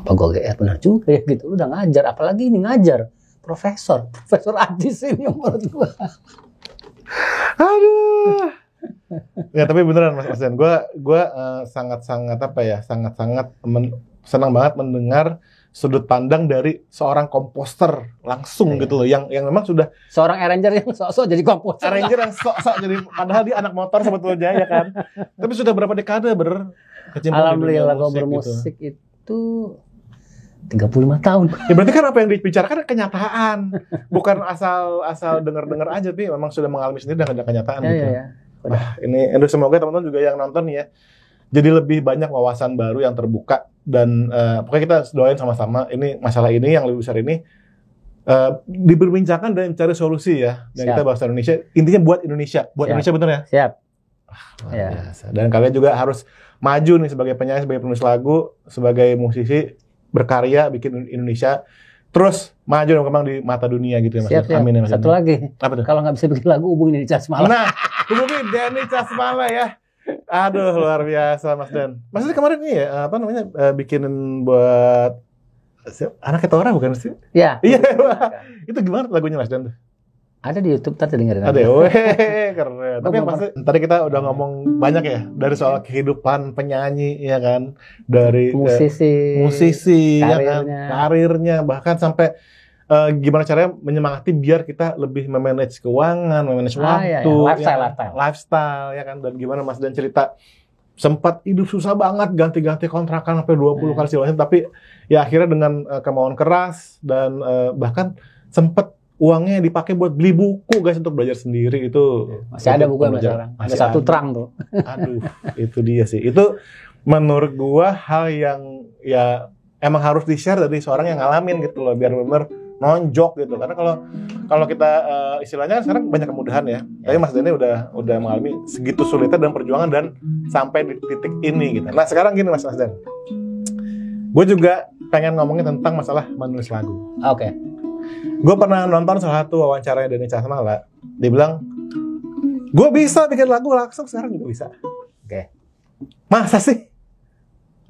Apa gua GR benar juga ya gitu. Lu udah ngajar, apalagi ini ngajar. Profesor Adis ini menurut gua. Aduh. Ya tapi beneran Mas Den, gua sangat-sangat senang banget mendengar sudut pandang dari seorang komposer langsung gitu loh, yang memang sudah seorang arranger yang sok-sok jadi komposer. Arranger yang sok-sok jadi padahal dia anak motor sebetulnya ya kan. Tapi sudah berapa dekade berkecimpung. Alhamdulillah kalau bermusik gitu. Itu 35 tahun. Ya berarti kan apa yang dibicarakan kenyataan. Bukan asal dengar-dengar aja, tapi memang sudah mengalami sendiri dan ada kenyataan gitu. Iya. Ini semoga teman-teman juga yang nonton ya. Jadi lebih banyak wawasan baru yang terbuka dan pokoknya kita doain sama-sama ini masalah ini yang lebih besar ini diperbincangkan dan mencari solusi ya. Dan kita bangsa Indonesia, intinya buat Indonesia. Buat Indonesia betul ya? Siap. Luar biasa. Dan kalian juga harus maju nih sebagai penyanyi, sebagai penulis lagu, sebagai musisi, berkarya, bikin Indonesia terus maju dan berkembang di mata dunia gitu ya Mas. Siap. Amin ya Mas. Satu lagi, apa tuh? Kalau nggak bisa bikin lagu, hubungin Denny Casmala. Nah, hubungin Denny Casmala ya. Aduh, luar biasa Mas Dan. Mas ini kemarin nih ya, bikinin buat Anak Ketora bukan sih? Iya. Iya. Itu gimana lagunya Mas Dan? Ada di YouTube, tadi dengerin. Ada, keren. Tapi yang pasti tadi kita udah ngomong banyak ya dari soal kehidupan penyanyi ya kan, dari musisi karirnya, bahkan sampai gimana caranya menyemangati biar kita lebih memanage keuangan, memanage waktu, lifestyle ya kan, dan gimana Mas Dan cerita sempat hidup susah banget, ganti-ganti kontrakan sampai 20 kali segala macam, tapi ya akhirnya dengan kemauan keras dan bahkan sempat uangnya dipakai buat beli buku guys untuk belajar sendiri. Itu masih ada buku yang sekarang. Ada satu terang tuh. Aduh, itu dia sih. Itu menurut gua hal yang ya emang harus di-share dari seorang yang ngalamin gitu loh, biar benar nonjok gitu. Karena kalau kita istilahnya sekarang banyak kemudahan ya. Tapi Mas Denny udah mengalami segitu sulitnya dan perjuangan dan sampai di titik ini gitu. Nah, sekarang gini Mas Den. Gue juga pengen ngomongin tentang masalah menulis lagu. Oke. Gue pernah nonton salah satu wawancaranya Denny Casmala. Dia bilang, gue bisa bikin lagu langsung sekarang juga bisa. Oke. Masa sih?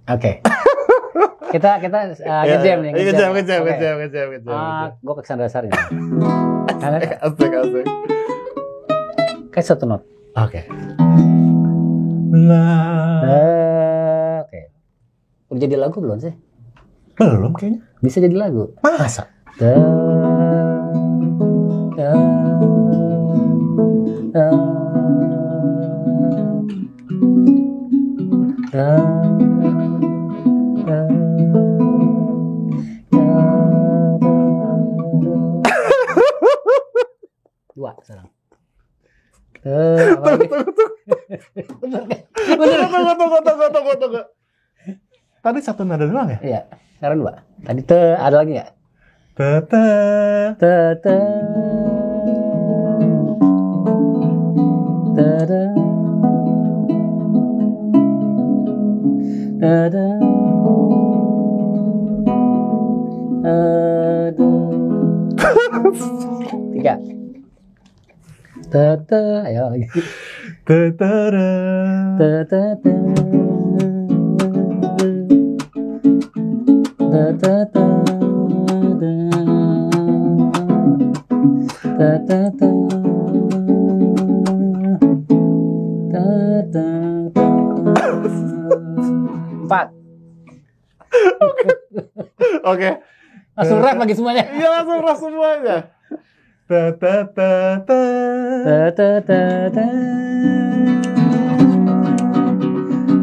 Oke. Kita ngejam nih. Ngejam. Gue ke kesana dasarnya. Asik. Kayak satu not. Oke. Oke. Udah jadi lagu belum sih? Belum kayaknya. Bisa jadi lagu. Masa? Tunggu. Tadi satu nada doang ya? Iya, sekarang 2. Tadi ada lagi nggak? Tete. Tete. Tada. Tada. Tada. 3. Tete, ayo lagi. Tetara. Tete. Empat. Oke. Langsung rap lagi semuanya. Iya, langsung rap semuanya. Ta-ta-ta-ta. Ta-ta-ta-ta.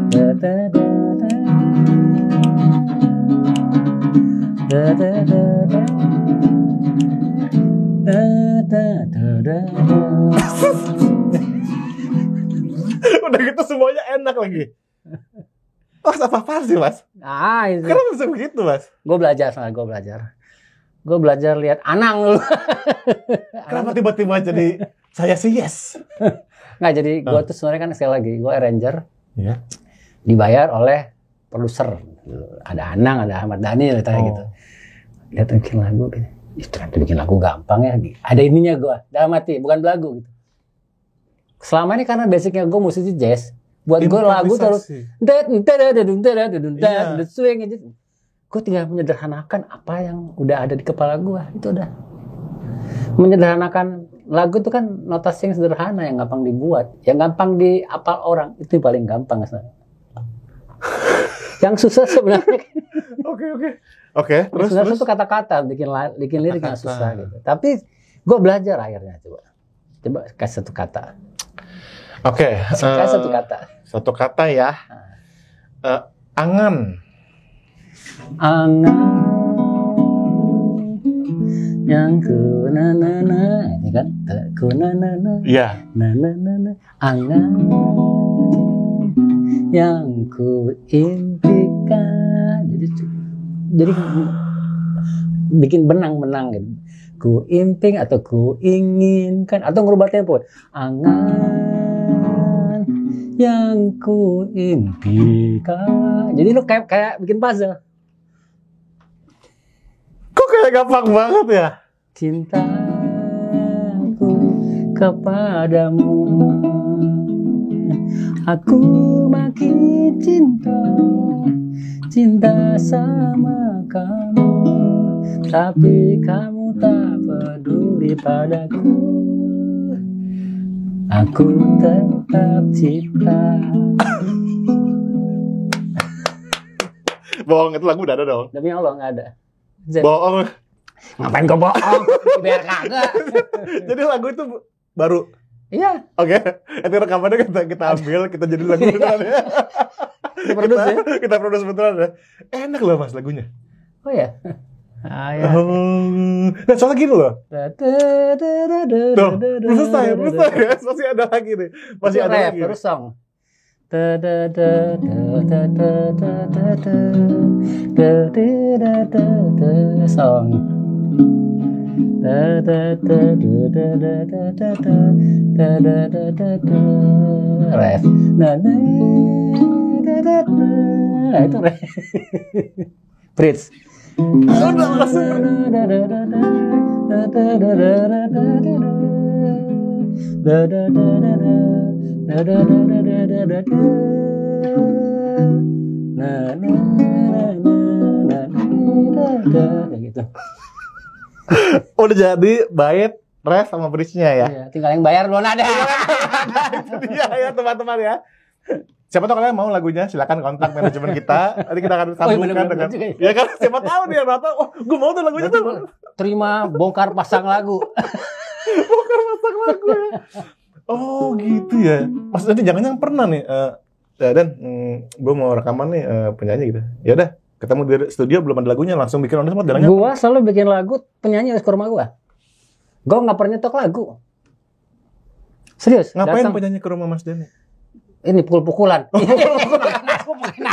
Ta-ta-ta-ta. Ta-ta-ta-ta. Ta-ta-ta-ta. Udah gitu semuanya enak lagi. Mas, apa-apaan sih, Mas? Itu. Kenapa bisa begitu, Mas? Gue belajar. Gue belajar lihat Anang dulu. Kenapa tiba-tiba jadi saya sih yes? Nggak, jadi gue tuh sebenarnya kan sekali lagi gue arranger. Iya. Dibayar oleh produser. Ada Anang, ada Ahmad Dhani gitu. Lihat bikin lagu gitu. Ternyata bikin lagu gampang ya. Ada ininya gue, dalam hati, bukan belagu gitu. Selama ini karena basicnya gue musisi jazz. Buat gue lagu terus swing aja. Gue tinggal menyederhanakan apa yang udah ada di kepala gue. Itu udah. Menyederhanakan lagu itu kan notasi yang sederhana, yang gampang dibuat, yang gampang diapal orang. Itu yang paling gampang sebenarnya. Yang susah sebenarnya. Oke, terus itu kata-kata, bikin lirik yang susah gitu. Tapi gue belajar akhirnya coba kasih satu kata. Oke, kasih satu kata. Satu kata ya. Angan. Angan yang ku na na na, ini kan ku na na na. Iya. Na na na na. Angan yang ku impikan. Jadi bikin benang-benang gitu. Ku imping atau ku inginkan atau ngerubah tempo. Angan yang ku impikan. Jadi lu kayak bikin puzzle. Kok kayak gampang banget ya? Cintaku kepadamu, aku makin cinta sama kamu, tapi kamu tak peduli padaku. Aku tetap cinta. Bohong, itu lagu udah ada dong. Demi Allah nggak ada. Bohong. Ngapain kau bohong? Biar kagak. Jadi lagu itu baru. Iya. Oke. Nanti rekamannya kita ambil, kita jadi lagu beneran ya. Kita produce beneran ya. Enak loh Mas lagunya. Oh ya. Ya. Nah, soalnya gini loh. Tuh, belum selesai ya. Masih ada lagi nih. Masih ada lagi. Terus song. Song. Ref. Itu ref. Bridge. Gitu. Udah jadi bait, ref sama bridge-nya ya. Iya, tinggal yang bayar belum ada. Itu dia ya teman-teman ya. Siapa tahu kalian mau lagunya, silakan kontak manajemen kita. Nanti kita akan sambungkan dengan. Ya kan, siapa tahu dia nonton. Oh, gue mau tuh lagunya tuh. Terima bongkar pasang lagu. Bongkar pasang lagu ya. Oh gitu ya. Mas nanti jangan yang pernah nih. Dan gue mau rekaman nih penyanyi gitu. Ya udah, ketemu di studio belum ada lagunya, langsung bikin on the spot. Gue selalu bikin lagu penyanyi harus ke rumah gue. Gue nggak pernah nyetok lagu. Serius. Ngapain datang. penyanyi ke rumah Mas Denny? Ini pukul-pukulan.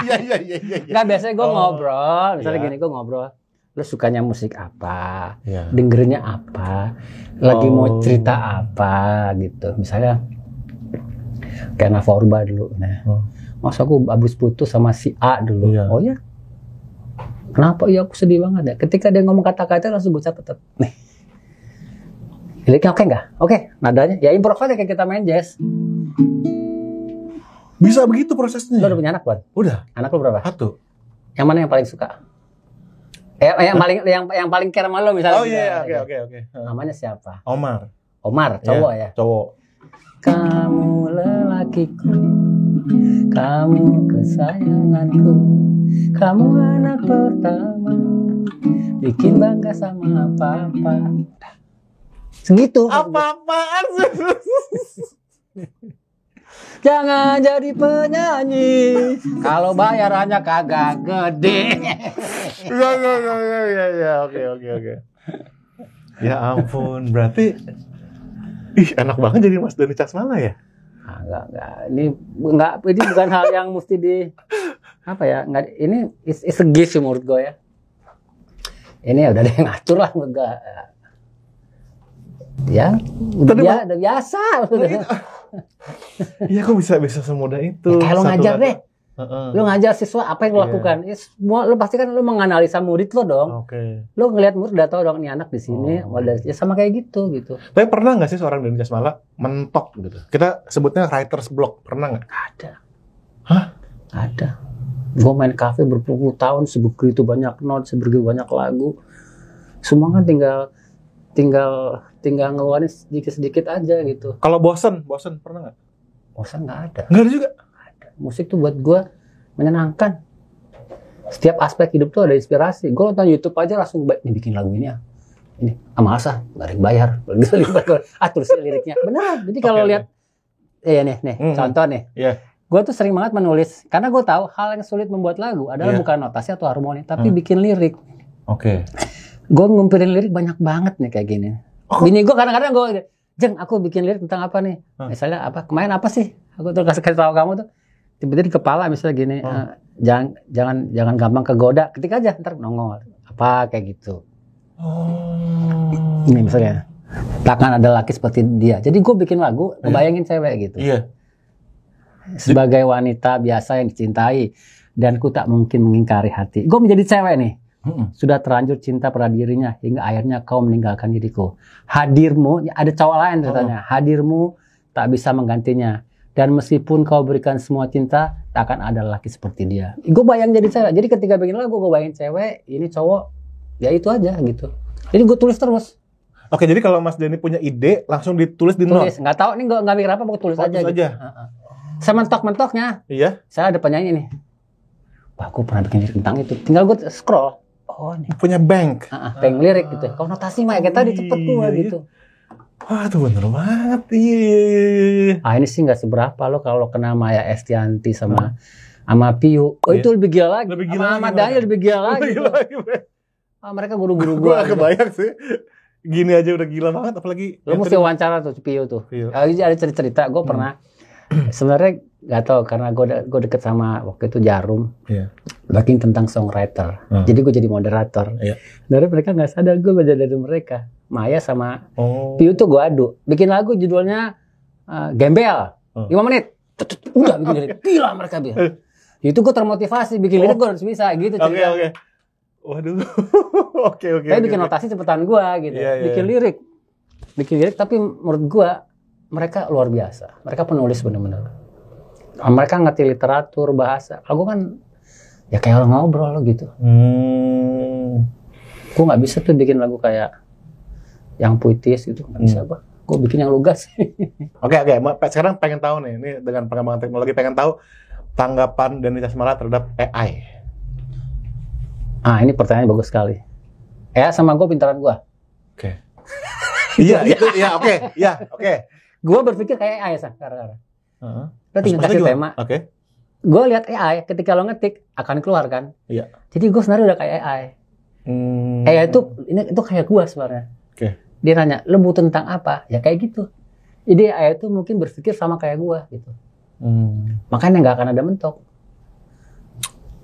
Iya. Nggak, biasanya gue ngobrol. Misalnya Iya. gini, gue ngobrol. Lu sukanya musik apa? Iya. Dengerinnya apa? Lagi mau cerita apa gitu. Misalnya kayak Nafa Urba dulu. Nah, Mas aku habis putus sama si A dulu. Iya. Oh ya? Kenapa? Iya aku sedih banget ya. Ketika dia ngomong kata-kata langsung gue catat. Nih. Liriknya oke nggak? Oke. Nadanya ya improv aja kayak kita main jazz. Bisa begitu prosesnya? Lu udah punya anak belum? Udah. Anak lu berapa? 1. Yang mana yang paling suka? Yang paling care sama lo misalnya. Oh iya, oke. Namanya siapa? Omar, Cowok ya. Cowok. Kamu lelakiku, kamu kesayanganku, kamu anak pertama, bikin bangga sama papa. Segitu. Apa-apaan sih? Jangan jadi penyanyi kalau bayarannya kagak gede. Ya, oke. Ya ampun, berarti enak banget jadi Mas Denny Casmala ya? Enggak. Ini bukan hal yang mesti apa ya? Enggak, ini is a gift sih menurut gue ya. Ini udah ada yang ngatur lah menurut gue. Ya, udah biasa. Iya, kok bisa semudah itu? Ya, kayak lo ngajar deh. Lo ngajar siswa apa yang lo Iya. lakukan? Ya, semua lo pasti kan lo menganalisa murid lo dong. Oke. Lo ngelihat murid udah tahu dong nih anak di sini. Ya sama kayak gitu. Tapi pernah nggak sih seorang Denny Casmala mentok gitu? Kita sebutnya writer's block, pernah nggak? Ada. Hah? Ada. Gue main kafe berpuluh tahun, sebegitu banyak note, sebegitu banyak lagu. Semua kan tinggal ngeluarin sedikit aja gitu. Kalau bosen pernah nggak? Bosan nggak ada. Nggak ada juga. Musik tuh buat gue menyenangkan. Setiap aspek hidup tuh ada inspirasi. Gue nonton YouTube aja langsung bikin lagu ini ya. Ini masa nggak ada yang bayar. Tulis liriknya. Benar. Jadi kalau lihat, nih contoh nih. Iya. Gue tuh sering banget menulis karena gue tahu hal yang sulit membuat lagu adalah bukan notasi atau harmoni, tapi bikin lirik. Oke. Gue ngumpulin lirik banyak banget nih kayak gini. Bini gue kadang-kadang Jeng, aku bikin lirik tentang apa nih? Misalnya apa? Kemarin apa sih? Aku tuh kasih tahu kamu tuh. Tiba-tiba di kepala misalnya gini, jangan gampang kegoda. Ketik aja, ntar nongol. Apa kayak gitu. Ini misalnya, takkan ada laki seperti dia. Jadi gue bikin lagu, ngebayangin cewek gitu. Iya. Sebagai wanita biasa yang dicintai dan ku tak mungkin mengingkari hati. Gue menjadi cewek nih. Sudah terlanjur cinta pada dirinya hingga akhirnya kau meninggalkan diriku. Hadirmu, ada cowok lain ceritanya. Hadirmu tak bisa menggantinya. Dan meskipun kau berikan semua cinta, tak akan ada laki seperti dia. Gue bayang jadi cewek. Jadi ketika bikin lagu, gue bayangin cewek, ini cowok, ya itu aja gitu. Jadi gue tulis terus. Oke, jadi kalau Mas Denny punya ide, langsung ditulis di note. Nggak tahu nih nggak mikir apa, gue tulis aja. Gitu. Sementok-mentoknya, iya. Saya ada penyanyi nih. Wah, aku pernah bikin lirik tentang itu. Tinggal gue scroll. Oh, nih. Punya bank. Bank lirik gitu. Kalau notasi mah kayak tadi cepet gue gitu. Wah, tuh bener banget. Iya. Ini sih nggak seberapa lo kalau kena Maya Estianti sama Piu. Oh, itu lebih gila lagi. Sama Ahmad Dhani lebih gila lagi. Mereka guru-guru gue. Gue kebayang sih. Gini aja udah gila banget, apalagi lo mesti wawancara tuh Piu tuh. Ada cerita gue pernah. Sebenarnya nggak tahu karena gue deket sama waktu itu Jarum, bikin tentang songwriter. Jadi gue jadi moderator. Dari mereka nggak sadar gue belajar dari mereka. Maya sama Piu tuh gue adu, bikin lagu judulnya Gembel, 5 menit. Udah bikin lirik, gila mereka bilang. Itu gue termotivasi bikin lirik gue harus bisa gitu. Oke. Waduh. Oke. Saya bikin notasi cepetan gue gitu, bikin lirik tapi menurut gue mereka luar biasa. Mereka penulis bener-bener. Mereka ngerti literatur, bahasa. Kalau gue kan ya kayak orang ngobrol gitu. Gue nggak bisa tuh bikin lagu kayak yang puitis gitu, nggak bisa gue. Gue bikin yang lugas. Oke. Sekarang pengen tahu nih, ini dengan pengembangan teknologi pengen tahu tanggapan Denny Casmala terhadap AI. Ini pertanyaan bagus sekali. Sama gue pintaran gue. Oke. Iya itu, oke. Gue berpikir kayak AI sekarang. Lo tinggal kasih tema. Oke. Gue lihat AI ketika lo ngetik akan keluar kan. Iya. Jadi gue sebenarnya udah kayak AI. AI itu kayak gue sebenarnya. Oke. Dia nanya, lo butuh tentang apa? Ya kayak gitu. Ide ayah itu mungkin berpikir sama kayak gue gitu. Makanya nggak akan ada mentok.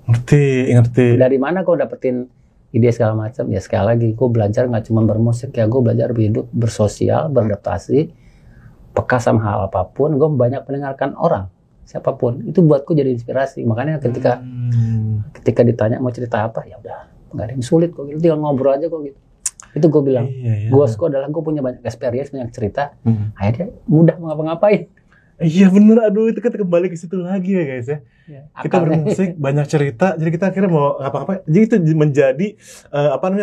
Ngerti. Dari mana kau dapetin ide segala macam? Ya sekali lagi, gue belajar nggak cuma bermusik ya, gue belajar hidup, bersosial, beradaptasi, peka sama hal apapun. Gue banyak mendengarkan orang, siapapun. Itu buatku jadi inspirasi. Makanya ketika ditanya mau cerita apa, ya udah, nggak ada yang sulit kok. Gitu, tinggal ngobrol aja kok gitu. Itu gue bilang, gue adalah gue punya banyak experience, banyak cerita. Akhirnya mudah mau ngapa-ngapain. Iya bener, aduh itu kita kembali ke situ lagi ya guys ya. Kita bermusik, banyak cerita, jadi kita akhirnya mau ngapa-ngapain. Jadi itu menjadi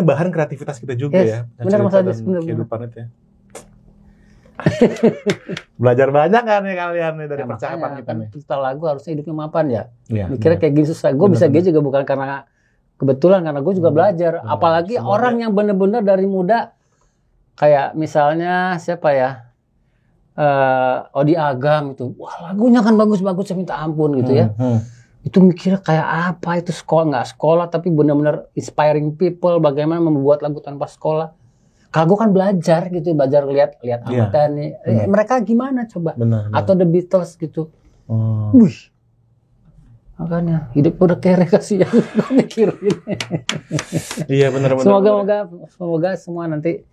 bahan kreativitas kita juga ya. Benar Mas Adis, kehidupan itu ya. Belajar banyak kan nih kalian nih dari percakapan kita nih. Kita lagu harusnya hidupnya mapan ya. Mikirnya kayak gini susah. Gue bisa gitu juga bukan karena kebetulan, karena gue juga belajar. Apalagi orang yang bener-bener dari muda, kayak misalnya siapa ya? Odi Agam itu, wah lagunya kan bagus-bagus saya minta ampun gitu ya. Itu mikirnya kayak apa itu nggak sekolah tapi benar-benar inspiring people, bagaimana membuat lagu tanpa sekolah. Kalau gue kan belajar gitu, belajar lihat Ahmad Dhani. Mereka gimana coba? Benar. Atau The Beatles gitu. Wih, makanya hidup udah kere kasihan gue mikirin. Iya benar. Semoga semua nanti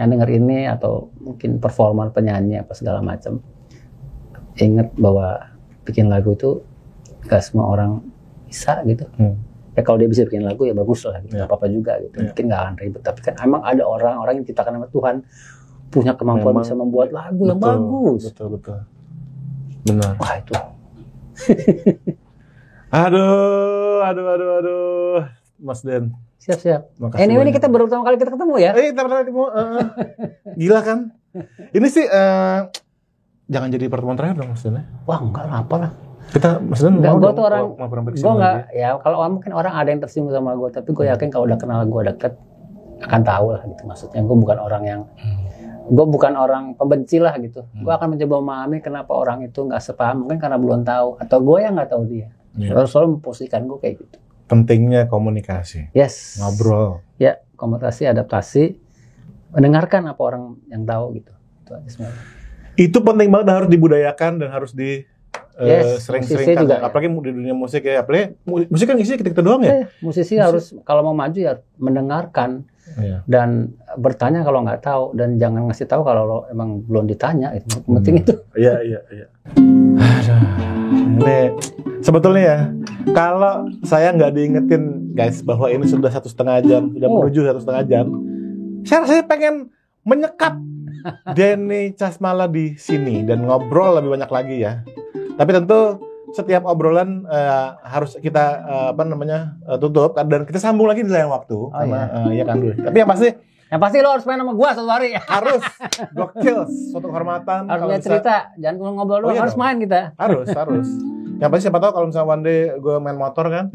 yang denger ini atau mungkin performa penyanyi apa segala macam ingat bahwa bikin lagu itu gak semua orang bisa gitu. Ya kalau dia bisa bikin lagu ya bagus lah gitu, apa juga gitu. Mungkin gak akan ribet, tapi kan emang ada orang-orang yang diciptakan sama Tuhan punya kemampuan bisa membuat lagu yang bagus. Betul. Benar. Wah itu. Aduh, Mas Den. Siap. Ini kita baru pertama kali kita ketemu ya. Kita pernah ketemu. Gila kan? Ini sih jangan jadi pertemuan terakhir dong maksudnya. Wah enggak lah, apalah. Kita maksudnya gue tuh orang, gue nggak ya kalau mungkin orang ada yang tersinggung sama gue, tapi gue yakin kalau udah kenal gue deket akan tahu lah gitu. Maksudnya gue bukan orang yang, gue bukan orang pembenci lah gitu. Gue akan mencoba memahami kenapa orang itu nggak sepaham, mungkin karena belum tahu atau gue yang nggak tahu dia. Selalu memposisikan gue kayak gitu. Pentingnya komunikasi. Yes. Ngobrol. Ya, komunikasi, adaptasi, mendengarkan apa orang yang tahu gitu. Itu aja sebenarnya. Itu penting banget, harus dibudayakan dan harus sering-sering kan. Juga, apalagi di dunia musik ya. Apalagi musik kan isinya kita doang ya. Musisi harus kalau mau maju ya mendengarkan dan bertanya kalau nggak tahu, dan jangan ngasih tahu kalau lo emang belum ditanya. Itu penting itu. Iya. Aduh, ini sebetulnya ya, kalau saya nggak diingetin guys bahwa ini sudah 1,5 jam, sudah menuju 1,5 jam, saya rasanya pengen menyekap Denny Casmala di sini dan ngobrol lebih banyak lagi ya. Tapi tentu setiap obrolan harus kita tutup dan kita sambung lagi di lain waktu. Ya kan dulu. Tapi yang pasti lo harus main sama gua suatu hari. Harus. Gokil, suatu kehormatan. Harus punya cerita, jangan cuma ngobrol doang, harus main kita. Harus. Yang pasti siapa tahu kalau misalnya one day gue main motor kan.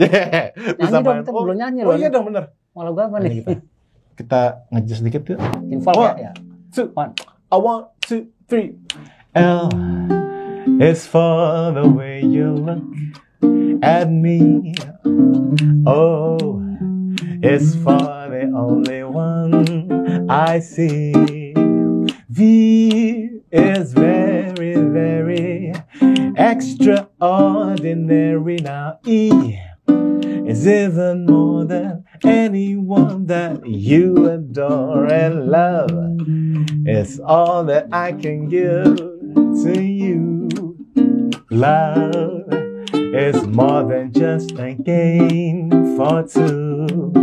Bisa main. Kita belum nyanyi loh. Oh iya dong, bener. Malah gua apa nih? Kita nge-jazz dikit yuk. Involve ya. 1, 2, 3. L is for the way you look at me. O is for the only one I see. V is very, very extraordinary. Now E is even more than anyone that you adore, and love is all that I can give to you. Love is more than just a game for two.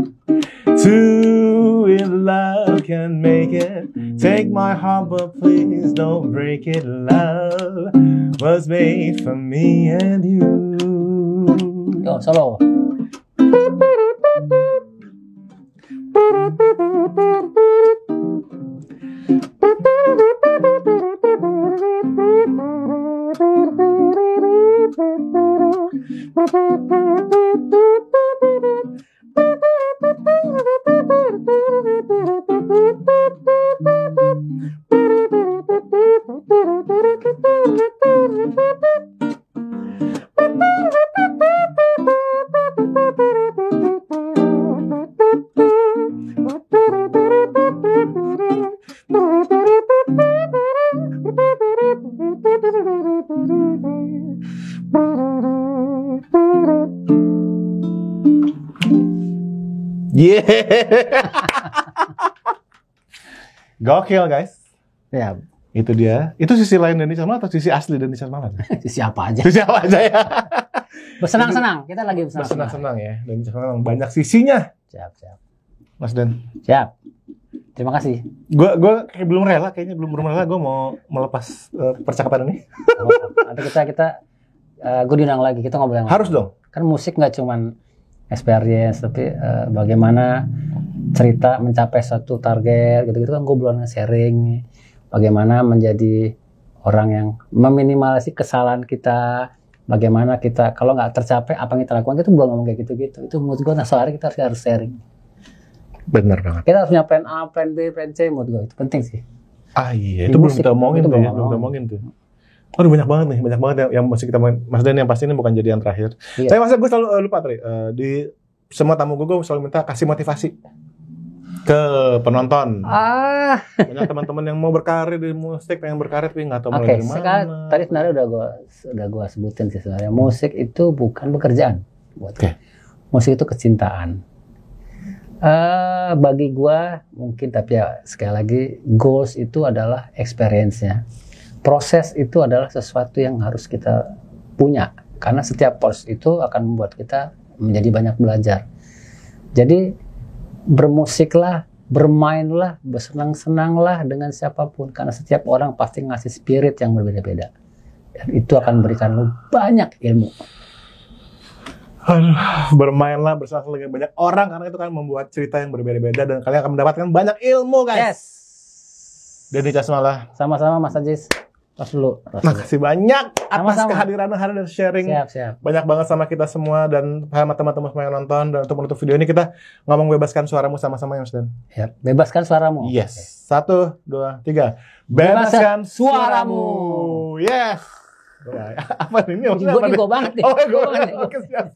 Two in love can make it. Take my heart, but please don't break it. Love was made for me and you. Yo, solo. Yeah. Gokil guys. Ya, Itu dia. Itu sisi lain Denny Caknan atau sisi asli Denny Caknan? siapa aja. Sisi apa aja ya? Bersenang-senang. Kita lagi bersenang-senang. Bersenang-senang ya. Denny Caknan banyak sisinya. Siap, siap. Mas Den. Siap. Terima kasih. Gue kayak belum rela, kayaknya belum rela gue mau melepas percakapan ini. Nanti kita gue diundang lagi, kita ngobrol yang Harus dong. Kan musik nggak cuman experience, tapi bagaimana cerita mencapai satu target gitu-gitu kan gue belum sharing nih. Bagaimana menjadi orang yang meminimalisasi kesalahan kita, bagaimana kita kalau nggak tercapai apa yang kita lakukan, itu belum ngomong kayak gitu-gitu. Itu menurut gue nah soalnya kita harus sharing. Bener banget. Kita harus punya plan A, plan B, plan C, menurut gue itu penting sih. Ah iya, Di itu belum musik, kita omongin itu tuh belum ya, belum kita ngomongin. omongin tuh. Aduh banyak banget yang mesti kita omongin. Mas Dan yang pasti ini bukan jadi yang terakhir. Iya. Tapi masa gue selalu lupa Tri, di semua tamu gue selalu minta kasih motivasi ke penonton. Banyak teman-teman yang mau berkarir di musik, pengen berkarir tapi nggak tahu mulai dari mana. Sekarang tadi sebenarnya udah gua sebutin sih sebenarnya musik itu bukan pekerjaan buat Oke. musik itu kecintaan. Bagi gua mungkin, tapi ya sekali lagi goals itu adalah experience-nya. Proses itu adalah sesuatu yang harus kita punya karena setiap proses itu akan membuat kita menjadi banyak belajar. Jadi bermusiklah, bermainlah, bersenang-senanglah dengan siapapun karena setiap orang pasti ngasih spirit yang berbeda-beda dan itu akan memberikan lo banyak ilmu. Aduh, bermainlah bersama dengan banyak orang karena itu kan membuat cerita yang berbeda-beda dan kalian akan mendapatkan banyak ilmu guys. Yes. Denny Caknan. Sama-sama Mas Ajis. Tos dulu. Makasih banyak atas Sama-sama. kehadirannya hari dan sharing. Siap. Banyak banget sama kita semua dan sama teman-teman semua yang nonton. Dan untuk menutup video ini kita ngomong bebaskan suaramu sama-sama ya Mas Dan. Ya, bebaskan suaramu. Yes. 1, 2, 3. Bebaskan suaramu. Yes. Apa ini? Gue banget nih. Oh, gue banget. Oke, siap.